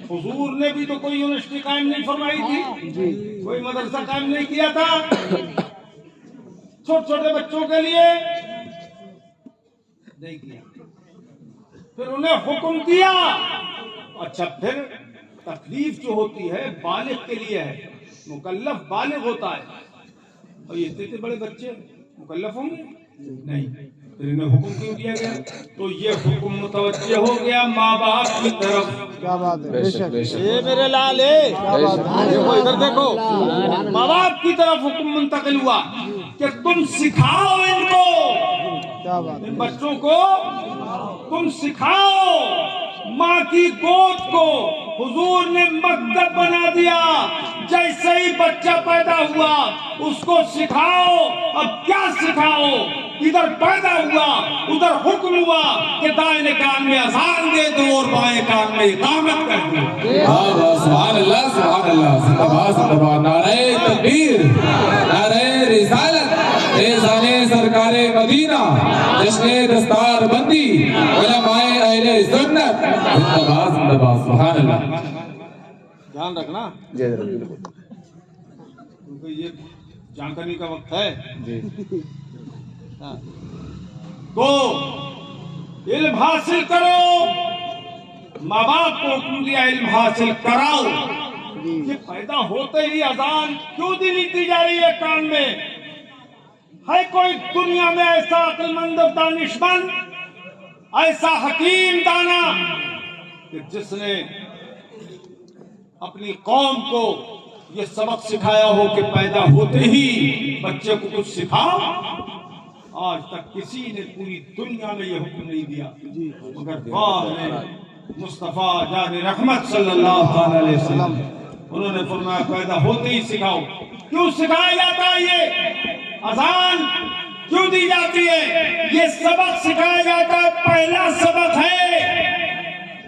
حضور نے بھی تو کوئی یونیورسٹی قائم نہیں فرمائی تھی, کوئی مدرسہ قائم نہیں کیا تھا چھوٹے بچوں کے لیے, نہیں کیا. پھر انہیں حکم دیا. اچھا, پھر تکلیف جو ہوتی ہے بالغ کے لیے ہے, مکلف بالغ ہوتا ہے. اور یہ اتنے بڑے بچے مکلف ہوں گے نہیں, پھر انہیں حکم کیوں دیا گیا؟ تو یہ حکم متوجہ ہو گیا ماں باپ کی طرف. کیا بات ہے, یہ میرے لال ہے, دیکھو ادھر دیکھو, ماں باپ کی طرف حکم منتقل ہوا کہ تم سکھاؤ ان کو, ان بچوں کو تم سکھاؤ. ماں کی گود کو حضور نے مکتب بنا دیا. جیسے ہی بچہ پیدا ہوا اس کو سکھاؤ. اب کیا سکھاؤ؟ ادھر پیدا ہوا, ادھر حکم ہوا کہ دائیں کان میں اذان دے دو اور بائیں کان میں اقامت کر دو. سبحان اللہ سبحان اللہ, زندہ باد زندہ باد. نعرہ تکبیر, نعرہ رسالت, فیضان سرکار مدینہ, جشن دستار بندی, علماء اہل سنت, زندہ باد زندہ باد. سبحان اللہ. دھیان رکھنا, کیونکہ یہ جانکاری کا وقت ہے. تو علم حاصل کرو, ماں باپ کو حکم دیا علم حاصل کراؤ. یہ پیدا ہوتے ہی اذان کیوں دی جا رہی ہے کان میں؟ ہے کوئی دنیا میں ایسا عقل مند دانش مند, ایسا حکیم دانا کہ جس نے اپنی قوم کو یہ سبق سکھایا ہو کہ پیدا ہوتے ہی بچے کو کچھ سکھاؤ؟ آج تک کسی نے پوری دنیا میں یہ حکم نہیں دیا مگر مصطفیٰ جان رحمت صلی اللہ علیہ وسلم. انہوں نے فرمایا پیدا ہوتے ہی سکھاؤ. کیوں سکھایا جاتا ہے؟ یہ اذان کیوں دی جاتی ہے؟ یہ سبق سکھایا جاتا ہے. پہلا سبق ہے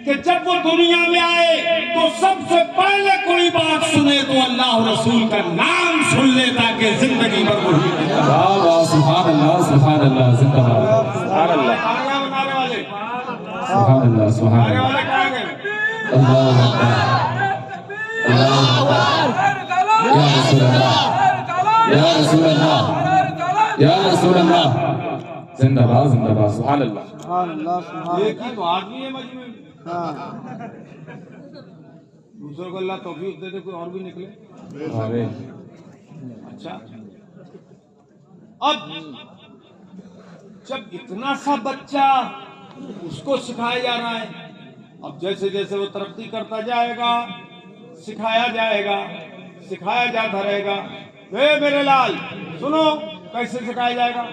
کہ جب وہ دنیا میں آئے تو سب سے پہلے کوئی بات سنے تو اللہ اور رسول کا نام سن لے تاکہ زندگی بھر وہی رہے۔ واہ واہ سبحان اللہ زندہ باد سبحان اللہ بنانے والے سبحان اللہ سبحان بنانے اللہ والے کہاں گئے؟ اللہ اکبر اللہ اکبر یا رسول اللہ یا رسول اللہ یا رسول اللہ زندہ باد سبحان اللہ ایک ہی تو آدمی ہے مجمع میں، دوسروں کو اللہ توفیق دے دے کوئی اور بھی نکلے۔ آمین اچھا اب جب اتنا سا بچہ اس کو سکھایا جا رہا ہے، اب جیسے جیسے وہ ترقی کرتا جائے گا سکھایا جائے گا، سکھایا جاتا رہے گا۔ اے میرے لال سنو کیسے سکھایا جائے گا؟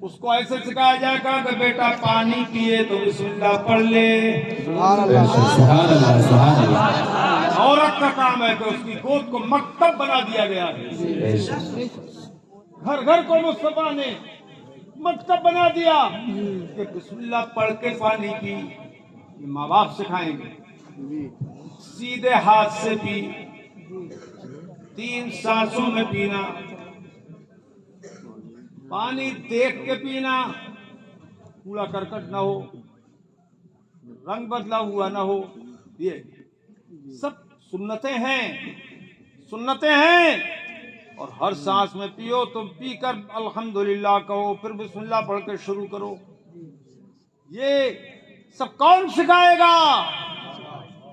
اس کو ایسے سکھایا جائے گا کہ بیٹا پانی پیے تو بسم اللہ پڑھ لے۔ سبحان اللہ سبحان اللہ عورت کا کام ہے کہ اس کی گود کو مکتب بنا دیا گیا ہے، گھر گھر کو مصطفیٰ نے مکتب بنا دیا کہ بسم اللہ پڑھ کے پانی پی۔ یہ ماں باپ سکھائیں گے، سیدھے ہاتھ سے پی، 3 سانسوں میں پینا، پانی دیکھ کے پینا، کوڑا کرکٹ نہ ہو، رنگ بدلا ہوا نہ ہو، یہ سب سنتیں ہیں اور ہر سانس میں پیو تو پی کر الحمدللہ کہو، پھر بسم اللہ پڑھ کے شروع کرو۔ یہ سب کون سکھائے گا؟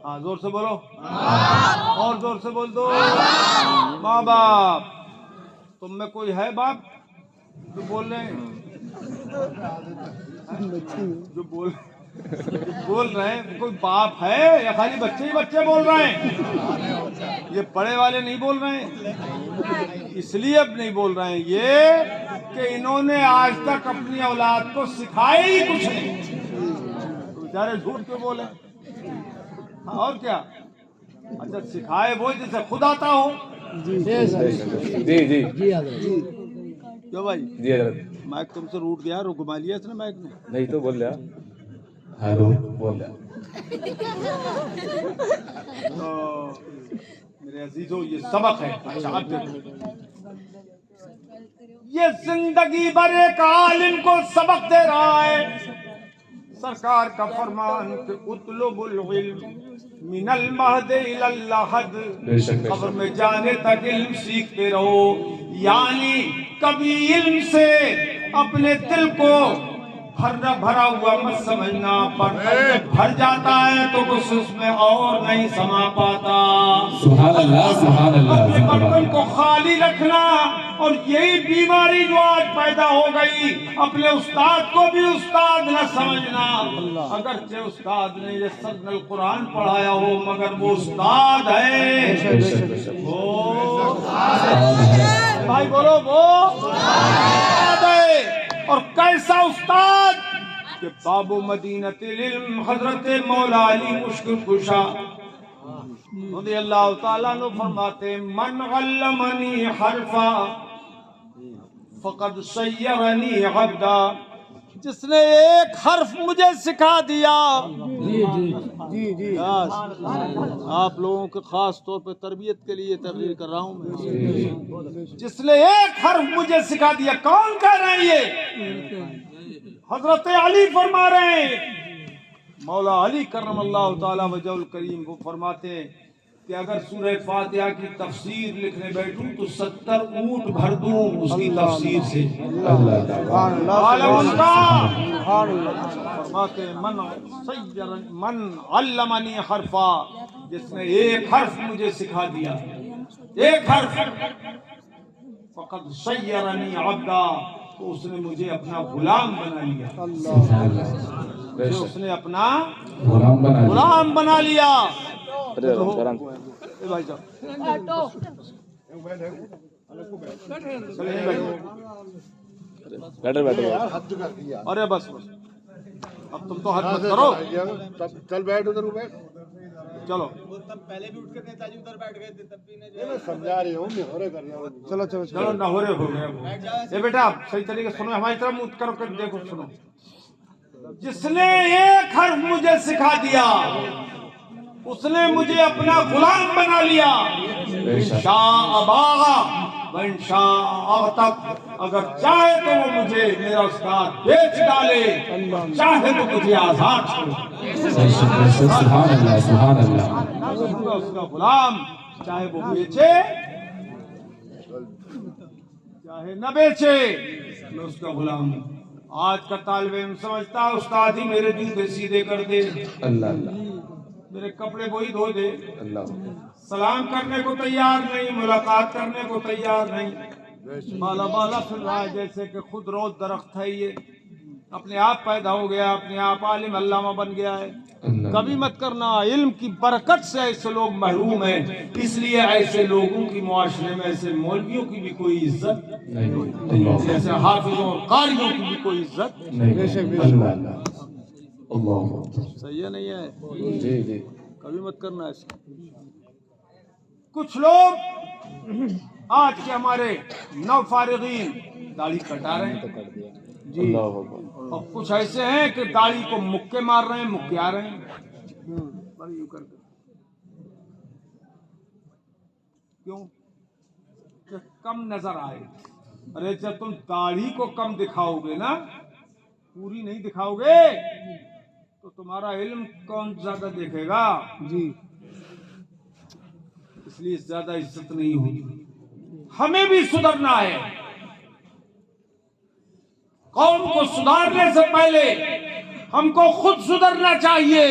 ہاں زور سے بولو، اور زور سے بول دو، ماں باپ۔ تم میں کوئی ہے باپ جو بول رہے ہیں، جو بول رہے ہیں کوئی باپ ہے یا خالی بچے ہی بچے بول رہے ہیں؟ یہ پڑھے والے نہیں بول رہے ہیں، اس لیے اب نہیں بول رہے ہیں یہ کہ انہوں نے آج تک اپنی اولاد کو سکھایا ہی کچھ نہیں، بیچارے جھوٹ کیوں بولے؟ اور کیا؟ اچھا سکھائے وہ جیسے خود آتا ہو۔ جی کیوں بھائی جی حضرت مائک تم سے روٹ گیا، گھما لیا اس نے مائک نے؟ نہیں تو بول رہا ہیلو بول رہا تو میرے عزیزو یہ سبق ہے۔ اچھا اب دیکھو، یہ زندگی بھر ایک عالم کو سبق دے رہا ہے۔ سرکار کا فرمان کہ اطلب العلم من المہد الی اللحد، قبر میں جانے تک علم سیکھتے رہو، یعنی کبھی علم سے اپنے دل کو بھرا ہوا مت سمجھنا، پر جب بھر جاتا ہے تو کچھ اس میں اور نہیں سما پاتا۔ سبحان اللہ سبحان اللہ اپنے برتن کو خالی رکھنا، اور یہی بیماری جو آج پیدا ہو گئی، اپنے استاد کو بھی استاد نہ سمجھنا، اگرچہ استاد نے یہ سن القرآن پڑھایا ہو مگر وہ استاد ہے۔ بھائی بولو وہ استاد ہے، اور کیسا استاد کہ باب مدینۃ العلم حضرت مولا علی مشکل کشا رضی اللہ تعالیٰ عنہ فرماتے ہیں من علمنی حرفا فقد سیرنی عبدا، جس نے ایک حرف مجھے سکھا دیا۔ آپ لوگوں کے خاص طور پہ تربیت کے لیے تقریر کر رہا ہوں میں، جس نے ایک حرف مجھے سکھا دیا۔ کون کہہ رہے ہیں یہ؟ حضرت علی فرما رہے ہیں، مولا علی کرم اللہ تعالی وجہ الکریم وہ فرماتے ہیں کہ اگر سورہ فاتحہ کی تفسیر لکھنے بیٹھوں تو 70 اونٹ بھر دوں اس کی تفسیر سے۔ فرماتے ہیں من علمنی حرفا، جس نے ایک حرف مجھے سکھا دیا، ایک حرف، فقد سیرنی عبدا، تو اس نے مجھے اپنا غلام بنا لیا، اس نے اپنا غلام بنا لیا۔ بھائی صاحب ارے بس اب تم تو حد مت کرو، چل بیٹھ ادھر بیٹھ، چلو پہلے بھی اٹھ کے نیتاجی ادھر بیٹھ گئے تھے، تب بھی نہیں میں سمجھا رہی ہوں نہورے کر رہا ہوں۔ چلو چلو نہورے ہو گئے۔ یہ بیٹا صحیح طریقے سے سنو، ہماری طرف منہ کرو کر دیکھو، سنو جس نے ایک حرف مجھے سکھا دیا اس نے مجھے اپنا غلام بنا لیا. انشاء باغا وانشاء اغتق، اگر چاہے تو وہ مجھے میرا استاد بیچ ڈالے، چاہے تو مجھے آزاد چھوڑے. سبحان اللہ سبحان اللہ. اس کا غلام، چاہے وہ بیچے چاہے نہ بیچے، میں اس کا غلام ہوں. آج کا طالب علم سمجھتا ہے استاد ہی میرے جوتے سیدھے کر دے، اللہ اللہ میرے کپڑے وہی دھو دے، اللہ. سلام کرنے کو تیار نہیں، ملاقات کرنے کو تیار نہیں، بالا بالا پھر رہا ہے جیسے کہ خود روز درخت ہے. یہ اپنے آپ پیدا ہو گیا، اپنے آپ عالم علامہ بن گیا ہے. کبھی مت کرنا، علم کی برکت سے ایسے لوگ محروم ہیں، اس لیے ایسے لوگوں کی معاشرے میں، ایسے مولویوں کی بھی کوئی عزت نہیں، جیسے حافظوں اور قاریوں کی بھی کوئی عزت اللہ. صحیح ہے نہیں ہے؟ جی جی. کبھی مت کرنا ایسا. کچھ لوگ آج کے ہمارے نو فارغین داڑھی کٹا رہے ہیں جی، اور کچھ ایسے ہیں کہ داڑھی کو مکے مار رہے ہیں، مکیا رہے ہیں. کیوں؟ کہ کم نظر آئے. ارے جب تم داڑھی کو کم دکھاؤ گے نا، پوری نہیں دکھاؤ گے، تو تمہارا علم کون زیادہ دیکھے گا جی. اس لیے زیادہ عزت نہیں ہوگی. ہمیں بھی سدھرنا ہے. قوم کو سدھارنے سے پہلے ہم کو خود سدھرنا چاہیے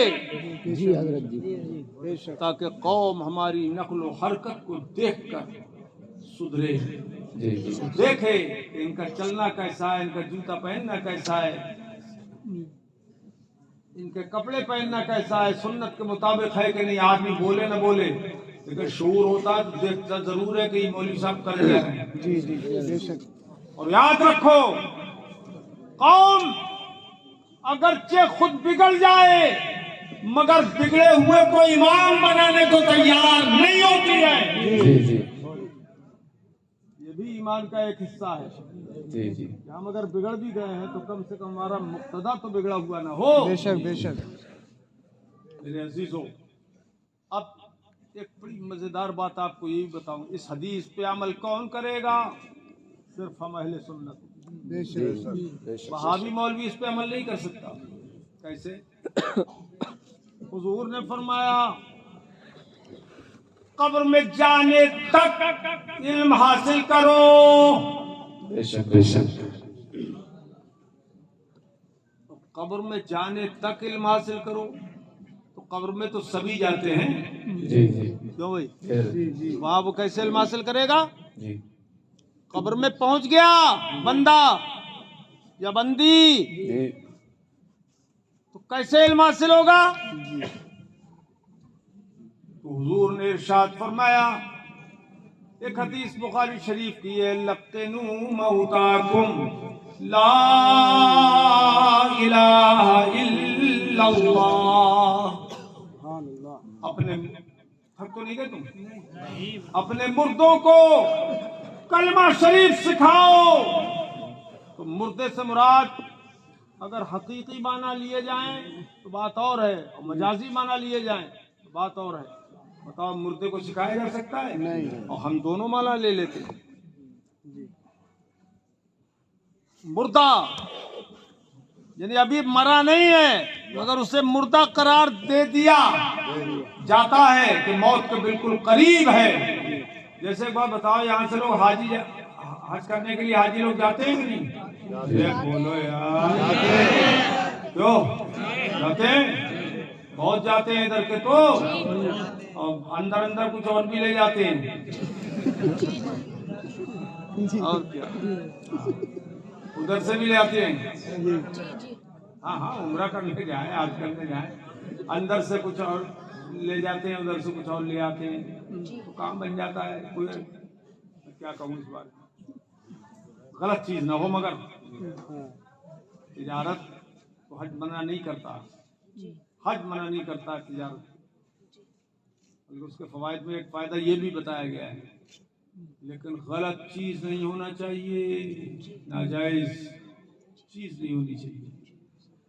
تاکہ قوم ہماری نقل و حرکت کو دیکھ کر سدھرے. دیکھے کہ ان کا چلنا کیسا ہے، ان کا جوتا پہننا کیسا ہے، ان کے کپڑے پہننا کیسا ہے، سنت کے مطابق ہے کہ نہیں. آدمی بولے نہ بولے لیکن شعور ہوتا تو دیکھتا ضرور ہے کہ یہ مولوی صاحب کر رہے ہیں. اور یاد رکھو، قوم اگرچہ خود بگڑ جائے مگر بگڑے ہوئے کو امام بنانے کو تیار نہیں ہوتی ہے. یہ بھی ایمان کا ایک حصہ ہے. ہم اگر بگڑ بھی گئے ہیں تو کم سے کم ہمارا مقتدا تو بگڑا ہوا نہ ہو. بے شک بے شک. میرے عزیزو، اب ایک بڑی مزیدار بات آپ کو یہی بتاؤں، اس حدیث پہ عمل کون کرے گا؟ صرف ہم اہل سنت. وہابی مولوی اس پہ عمل نہیں کر سکتا. کیسے؟ حضور نے فرمایا قبر میں جانے تک علم حاصل کرو. بے شک بے شک. قبر میں جانے تک علم حاصل کرو، تو قبر میں تو سبھی جاتے ہیں جی جی. کیوں بھائی؟ وہاں وہ کیسے علم حاصل کرے گا؟ جی. قبر میں پہنچ گیا بندہ یا بندی تو کیسے علم حاصل ہوگا؟ تو حضور نے ارشاد فرمایا، ایک حدیث بخاری شریف کی ہے، لقنوا موتاکم لا الہ الا اللہ. اپنے تھک تو نہیں گئے تم؟ اپنے مردوں کو کلمہ شریف سکھاؤ. تو مردے سے مراد اگر حقیقی معنی لیے جائیں تو بات اور ہے، اور مجازی معنی لیے جائیں تو بات اور ہے. بتاؤ، مردے کو سکھایا جا سکتا ہے؟ نہیں. اور ہم دونوں معنی لے لیتے ہیں. مردہ یعنی ابھی مرا نہیں ہے مگر اسے مردہ قرار دے دیا جاتا ہے کہ موت کے بالکل قریب ہے. جیسے ایک بات بتاؤ، یہاں سے لوگ حج کرنے کے لیے حاجی لوگ جاتے ہیں کہ نہیں؟ بولو یار، کیوں جاتے ہیں؟ بہت جاتے ہیں ادھر کے تو، اور اندر اندر کچھ اور بھی لے جاتے ہیں. اور کیا، ادھر سے بھی لے آتے ہیں. ہاں عمرہ کرنے جائیں، حج کرنے جائیں، اندر سے کچھ اور لے جاتے ہیں، ادھر سے کچھ اور لے آتے ہیں، تو کام بن جاتا ہے. کوئی کیا کہوں اس بارے میں، غلط چیز نہ ہو، مگر تجارت تو حج منع نہیں کرتا، حج منع نہیں کرتا تجارت. اس کے فوائد میں ایک فائدہ یہ بھی بتایا گیا ہے، لیکن غلط چیز نہیں ہونا چاہیے، ناجائز چیز نہیں ہونی چاہیے.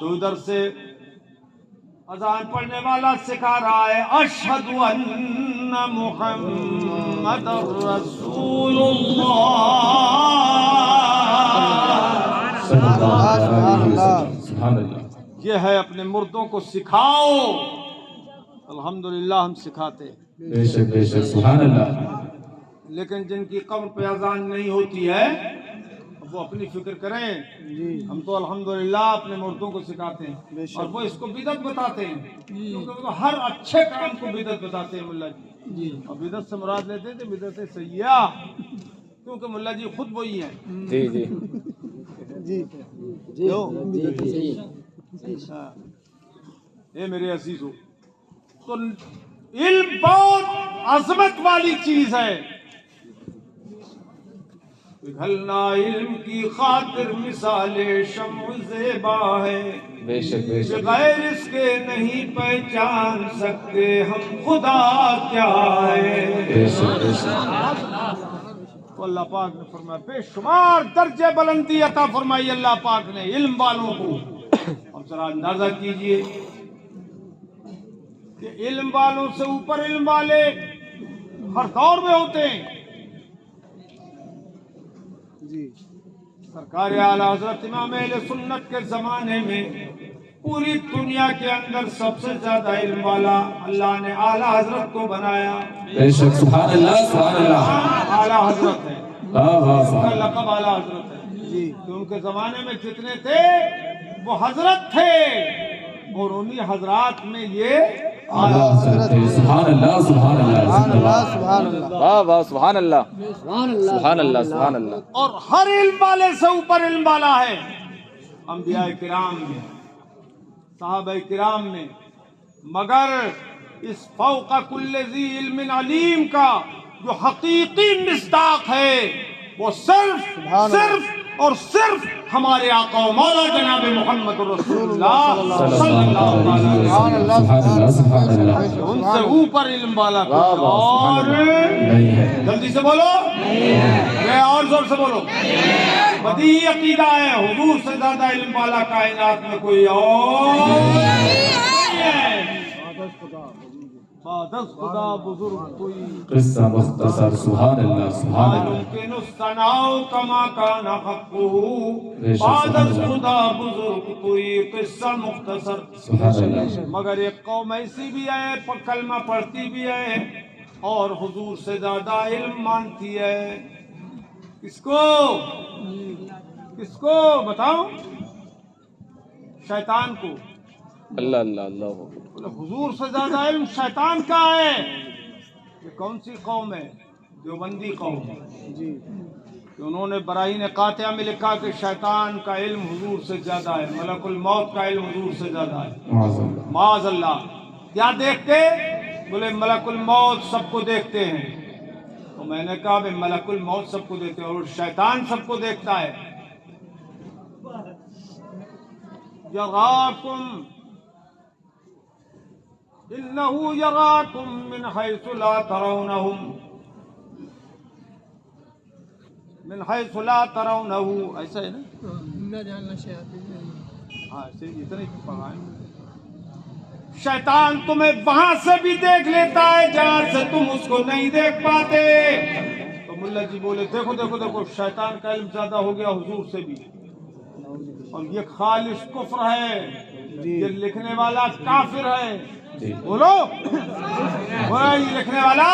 تو ادھر سے اذان پڑھنے والا سکھا رہا ہے اشہد ان محمد رسول اللہ. یہ ہے اپنے مردوں کو سکھاؤ. الحمدللہ ہم سکھاتے ہیں. بے شک بے شک سبحان اللہ. لیکن جن کی قبر پہ اذان نہیں ہوتی ہے وہ اپنی فکر کریں. ہم تو الحمدللہ اپنے مردوں کو سکھاتے ہیں اور وہ اس کو بدعت بتاتے ہیں کیونکہ وہ ہر اچھے کام کو بدعت بتاتے ہیں ملا جی. اور بدعت سے مراد لیتے ہیں بدعت سیئہ کیونکہ ملا جی خود وہی ہیں. جی جی اے میرے عزیزو تو علم بہت عظمت والی چیز ہے. پگھلنا علم کی خاطر مثال شمع زیبا ہے. بے شک بے شک. بغیر اس کے نہیں پہچان سکتے ہم خدا کیا ہے. بے شک بے شک. تو اللہ پاک نے فرمایا بے شمار درجے بلندی عطا فرمائی اللہ پاک نے علم والوں کو. اب ذرا اندازہ کیجئے کہ علم والوں سے اوپر علم والے ہر دور میں ہوتے ہیں. جی سرکار اعلیٰ حضرت امام اہل سنت کے زمانے میں پوری دنیا کے اندر سب سے زیادہ علم والا اللہ نے اعلیٰ حضرت کو بنایا. بے شک سبحان اللہ سبحان اللہ. اعلیٰ حضرت ہے واہ واہ اس کا سبحان اللہ. لقب اعلیٰ حضرت ہے جی. تو ان کے زمانے میں جتنے تھے وہ حضرت تھے اور انہی حضرات میں یہ اعلیٰ حضرت ہے. سبحان اللہ سبحان اللہ. سبحان اللہ سبحان اللہ. واہ واہ سبحان اللہ سبحان اللہ سبحان اللہ. اور ہر علم والے سے اوپر علم والا ہے. انبیاء کرام میں صحابہ کرام میں مگر اس فوق کل ذی علم علیم کا جو حقیقی مصداق ہے وہ صرف اور صرف ہمارے آقا و مولا جناب محمد رسول اللہ صلی اللہ علیہ وسلم. سبحان اللہ سبحان اللہ. ان سے اوپر علم والا کوئی اور نہیں ہے. جلدی سے بولو اور زور سے بولو. بدیہی عقیدہ ہے حضور سے زیادہ علم والا کائنات میں کوئی اور نہیں ہے. بعد از خدا بزرگ کوئی قصہ مختصر. سبحان اللہ سبحان اللہ. ممکن الثناء کما کان حقہ. بعد از خدا بزرگ کوئی قصہ مختصر. سبحان اللہ. مگر ایک قوم ایسی بھی ہے کلمہ پڑھتی بھی ہے اور حضور سے زیادہ علم مانتی ہے. کس کو بتاؤ؟ شیطان کو. اللہ اللہ اللہ. بولے حضور سے زیادہ علم شیطان کا ہے. یہ کون سی قوم ہے؟ دیوبندی قوم جی کہ انہوں نے براہین قاطعہ میں لکھا کہ شیطان کا علم حضور سے زیادہ ہے. ملک الموت کا علم حضور سے زیادہ ہے. معاذ اللہ. معاذ اللہ. کیا دیکھتے؟ بولے ملک الموت سب کو دیکھتے ہیں. تو میں نے کہا بھائی ملک الموت سب کو دیکھتے ہیں اور شیطان سب کو دیکھتا ہے. یراکم انہو یراکم من حیث لا ترونہم من حیث لا ترونہو. ایسا ہے نا؟ ہاں ایسے اتنا ہی پڑھا ہے. شیطان تمہیں وہاں سے بھی دیکھ لیتا ہے جہاں سے تم اس کو نہیں دیکھ پاتے. تو ملا جی بولے دیکھو دیکھو دیکھو شیطان کا علم زیادہ ہو گیا حضور سے بھی. اور یہ خالص کفر ہے. یہ لکھنے والا کافر ہے. بولو بولو یہ لکھنے والا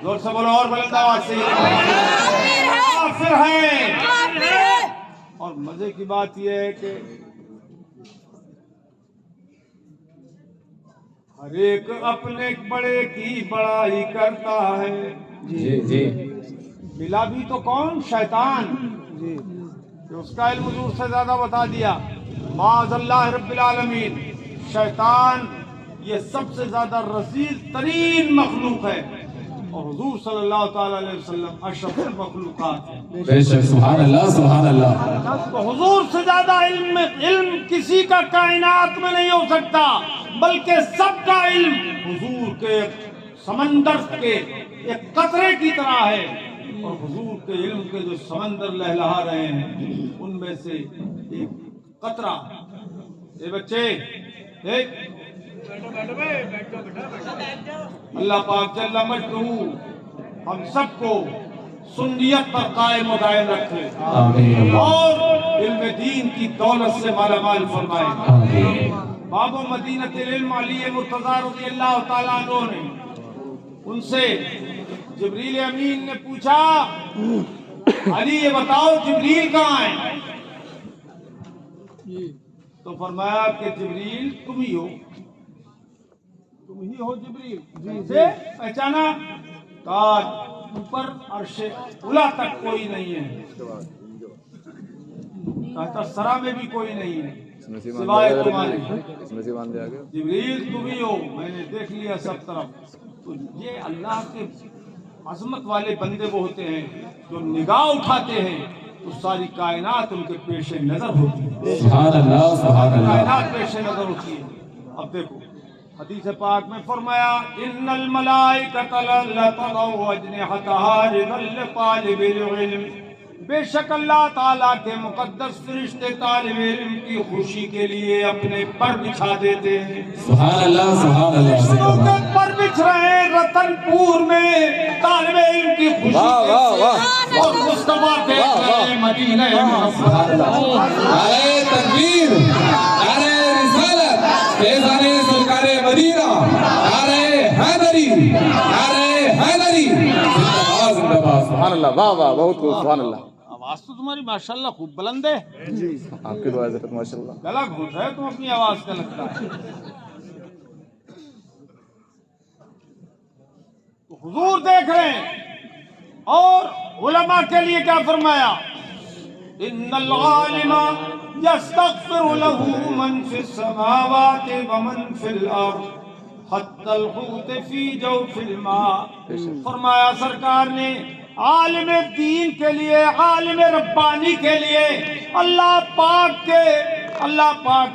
زور سے بولو اور بلند آواز سے کافر ہے. اور مزے کی بات یہ ہے کہ ہر ایک اپنے بڑے کی بڑائی کرتا ہے. جی جی. ملا بھی تو کون؟ شیطان. جی کہ اس کا علم حضور سے زیادہ بتا دیا. معاذ اللہ رب العالمین. شیطان یہ سب سے زیادہ رذیل ترین مخلوق ہے اور حضور صلی اللہ تعالی علیہ وسلم اشرف المخلوقات ہیں. بے شک سبحان اللہ سبحان اللہ. تو حضور سے زیادہ علم کسی کا کائنات میں نہیں ہو سکتا بلکہ سب کا علم حضور کے سمندر کے ایک قطرے کی طرح ہے. اور حضور کے علم کے جو سمندر لہلہا رہے ہیں ان میں سے ایک قطرہ اے بچے دیکھ اللہ پاک جل مجدہ ہم سب کو سنیت پر قائم و دائم رکھے اور علم دین کی دولت سے مالا مال فرمائے. باب مدینہ العلم علی مرتضی رضی اللہ تعالیٰ عنہ نے ان سے جبریل امین نے پوچھا علی یہ بتاؤ جبریل کہاں ہے؟ تو فرمایا کہ جبریل تم ہی ہو جبریل سے پہچانا؟ کہا اوپر عرش اولا تک کوئی نہیں ہے، تحت سرا میں بھی کوئی نہیں ہے سوائے تمہارے. جبریل تم ہی ہو، میں نے دیکھ لیا سب طرف. تو یہ اللہ کے عظمت والے بندے وہ ہوتے ہیں جو نگاہ اٹھاتے ہیں تو ساری کائنات ان کے پیش نظر ہوتی ہے. سبحان اللہ سبحان اللہ. کائنات پیش نظر ہوتی ہے. اب دیکھو حدیث پاک میں فرمایا ان الملائکۃ لا تضع اجنحتها رضا لطالب العلم، بے شک اللہ تعالیٰ کے مقدس فرشتے طالب علم کی خوشی کے لیے اپنے پر بچھا دیتے ہیں. سبحان اللہ سبحان فرشتوں کے اللہ. پر بچھ رہے ہیں رتن پور میں طالب علم کی خوشی کے اور مصطفیٰ دیکھ رہے ہیں مدینہ منورہ. نعرہ تکبیر، نعرہ رسالت، فیضان سرکار مدینہ، نعرہ حیدری، نعرہ حیدری، زندہ باد. سبحان اللہ. واہ واہ بہت خوب. سبحان اللہ. آواز تو تمہاری ماشاءاللہ خوب بلند ہے. آپ کی دعا حضرت ماشاءاللہ. گلا گھوٹ ہے تم اپنی آواز کا لگتا ہے. تو حضور دیکھ رہے ہیں اور علماء کے لیے کیا فرمایا ان العالم یستغفر له من فی السماوات ومن فی الارض حتی الحوت فی جوف الماء. فرمایا سرکار نے عالم دین کے لیے، عالم ربانی کے لیے اللہ پاک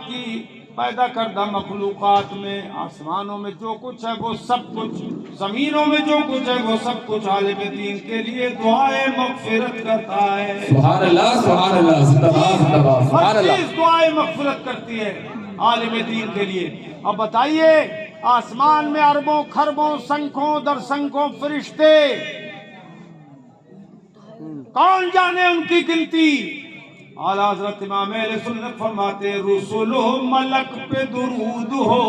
کی پیدا کردہ مخلوقات میں، آسمانوں میں جو کچھ ہے وہ سب کچھ، زمینوں میں جو کچھ ہے وہ سب کچھ عالم دین کے لیے دعائے مغفرت کرتا ہے. سبحان اللہ سبحان اللہ. زندہ باد زندہ باد. سبحان ہر اللہ. چیز دعائے مغفرت کرتی ہے عالم دین کے لیے. اب بتائیے آسمان میں اربوں خربوں سنکھوں در سنکھوں فرشتے، کون جانے ان کی گنتی. اعلیٰ حضرت امام اہل سنت فرماتے رسول ملک پہ درود ہو،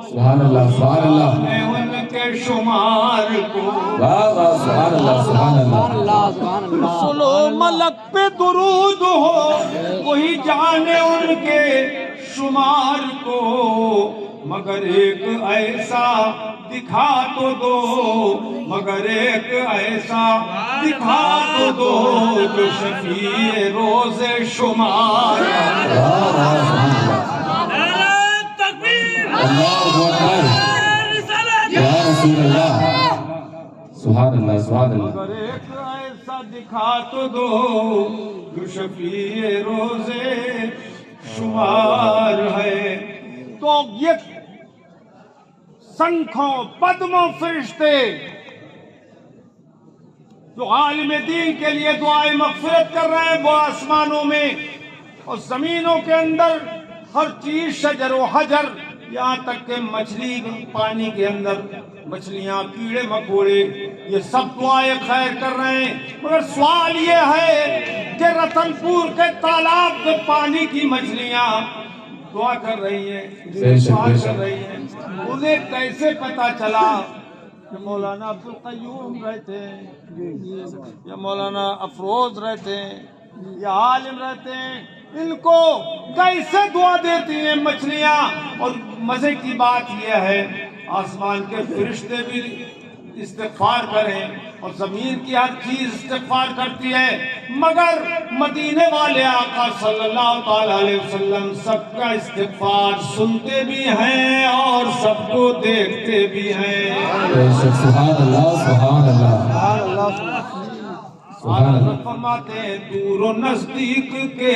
سبحان اللہ سبحان اللہ. نے ان کے شمار کو. واہ واہ. سبحان اللہ سبحان اللہ. رسول ملک پہ درود ہو، وہی جانے ان کے شمار کو. مگر ایک ایسا دکھا تو دو، مگر ایک ایسا دکھا تو دو جو شفیع روز شمار. اللہ اکبر یا رسول اللہ. سبحان اللہ سبحان اللہ. مگر ایک ایسا دکھا تو دو جو شفیع روز شمار ہے. تو یہ سنکھوں پدموں فرشتے جو عالم دین کے لیے دعائیں مغفرت کر رہے ہیں وہ آسمانوں میں اور زمینوں کے اندر ہر چیز شجر و حجر، یہاں تک کہ مچھلی پانی کے اندر مچھلیاں کیڑے مکوڑے یہ سب دعائیں خیر کر رہے ہیں. مگر سوال یہ ہے کہ رتن پور کے تالاب کے پانی کی مچھلیاں دعا کر رہی ہیں، سوال کر رہی ہیں، انہیں کیسے پتا چلا کہ مولانا عبدالقیوم رہتے ہیں یا مولانا افروز رہتے ہیں یا عالم رہتے ہیں؟ ان کو کیسے دعا دیتی ہیں مچھلیاں؟ اور مزے کی بات یہ ہے آسمان کے فرشتے بھی استغفار کریں اور زمین کی ہر چیز استغفار کرتی ہے، مگر مدینے والے آقا صلی اللہ تعالی علیہ وسلم سب کا استغفار سنتے بھی ہیں اور سب کو دیکھتے بھی ہیں. سبحان اللہ سبحان اللہ. سبحان اللہ. فرماتے ہیں دور و نزدیک کے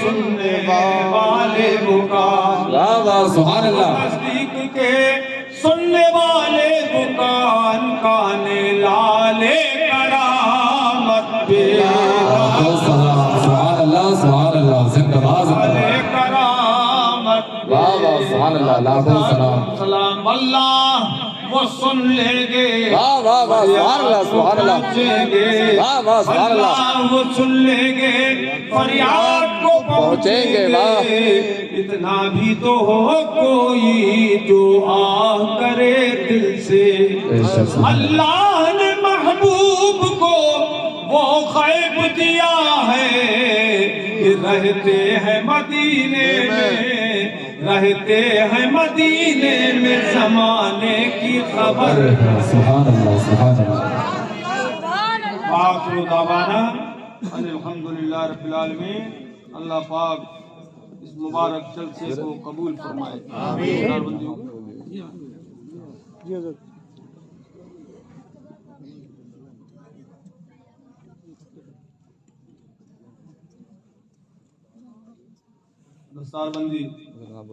سننے والے پکار. واہ واہ. سبحان اللہ. نزدیک کے سننے والے دکان کانے لالے کرامت پہ. سبحان اللہ سبحان اللہ. زندہ باد زندہ باد. کرامت سبحان اللہ لاکھوں سلام سلام اللہ وہ سن لیں گے واہ واہ واہ سبحان اللہ سبحان اللہ پہنچیں گے واہ واہ سبحان اللہ وہ سن لیں گے فریاد کو پہنچیں گے واہ اتنا بھی تو ہو کوئی جو آہ کرے دل سے اللہ نے محبوب کو وہ غیب دیا ہے کہ رہتے ہیں مدینے میں رہتے ہیں مدینے میں زمانے کی خبر سبحان اللہ سبحان اللہ آخر دعوانا ان الحمدللہ رب العالمین اللہ پاک اس مبارک جلسے کو قبول فرمائے آمین جی حضرت دستار بندی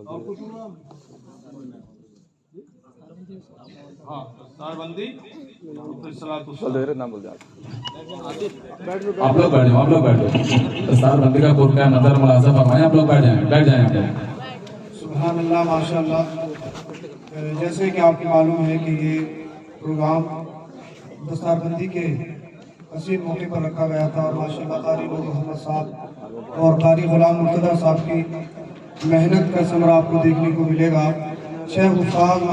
اور کچھ ہوا ہاں دستار بندی نام بول جائے آپ لوگ بیٹھ جاؤ آپ لوگ بیٹھ جاؤ دستار بندی کا قرب کا نظر ملاحظہ فرمائیں آپ لوگ بیٹھ جائیں یہاں پہ سبحان اللہ ماشاء اللہ جیسے کہ آپ کو معلوم ہے کہ یہ پروگرام دستار بندی کے عظیم موقع پر رکھا گیا تھا اور ماشاء اللہ قاری نور محمد صاحب اور قاری غلام مرتضیٰ صاحب کی محنت کا ثمرہ آپ کو دیکھنے کو ملے گا شیخ استاد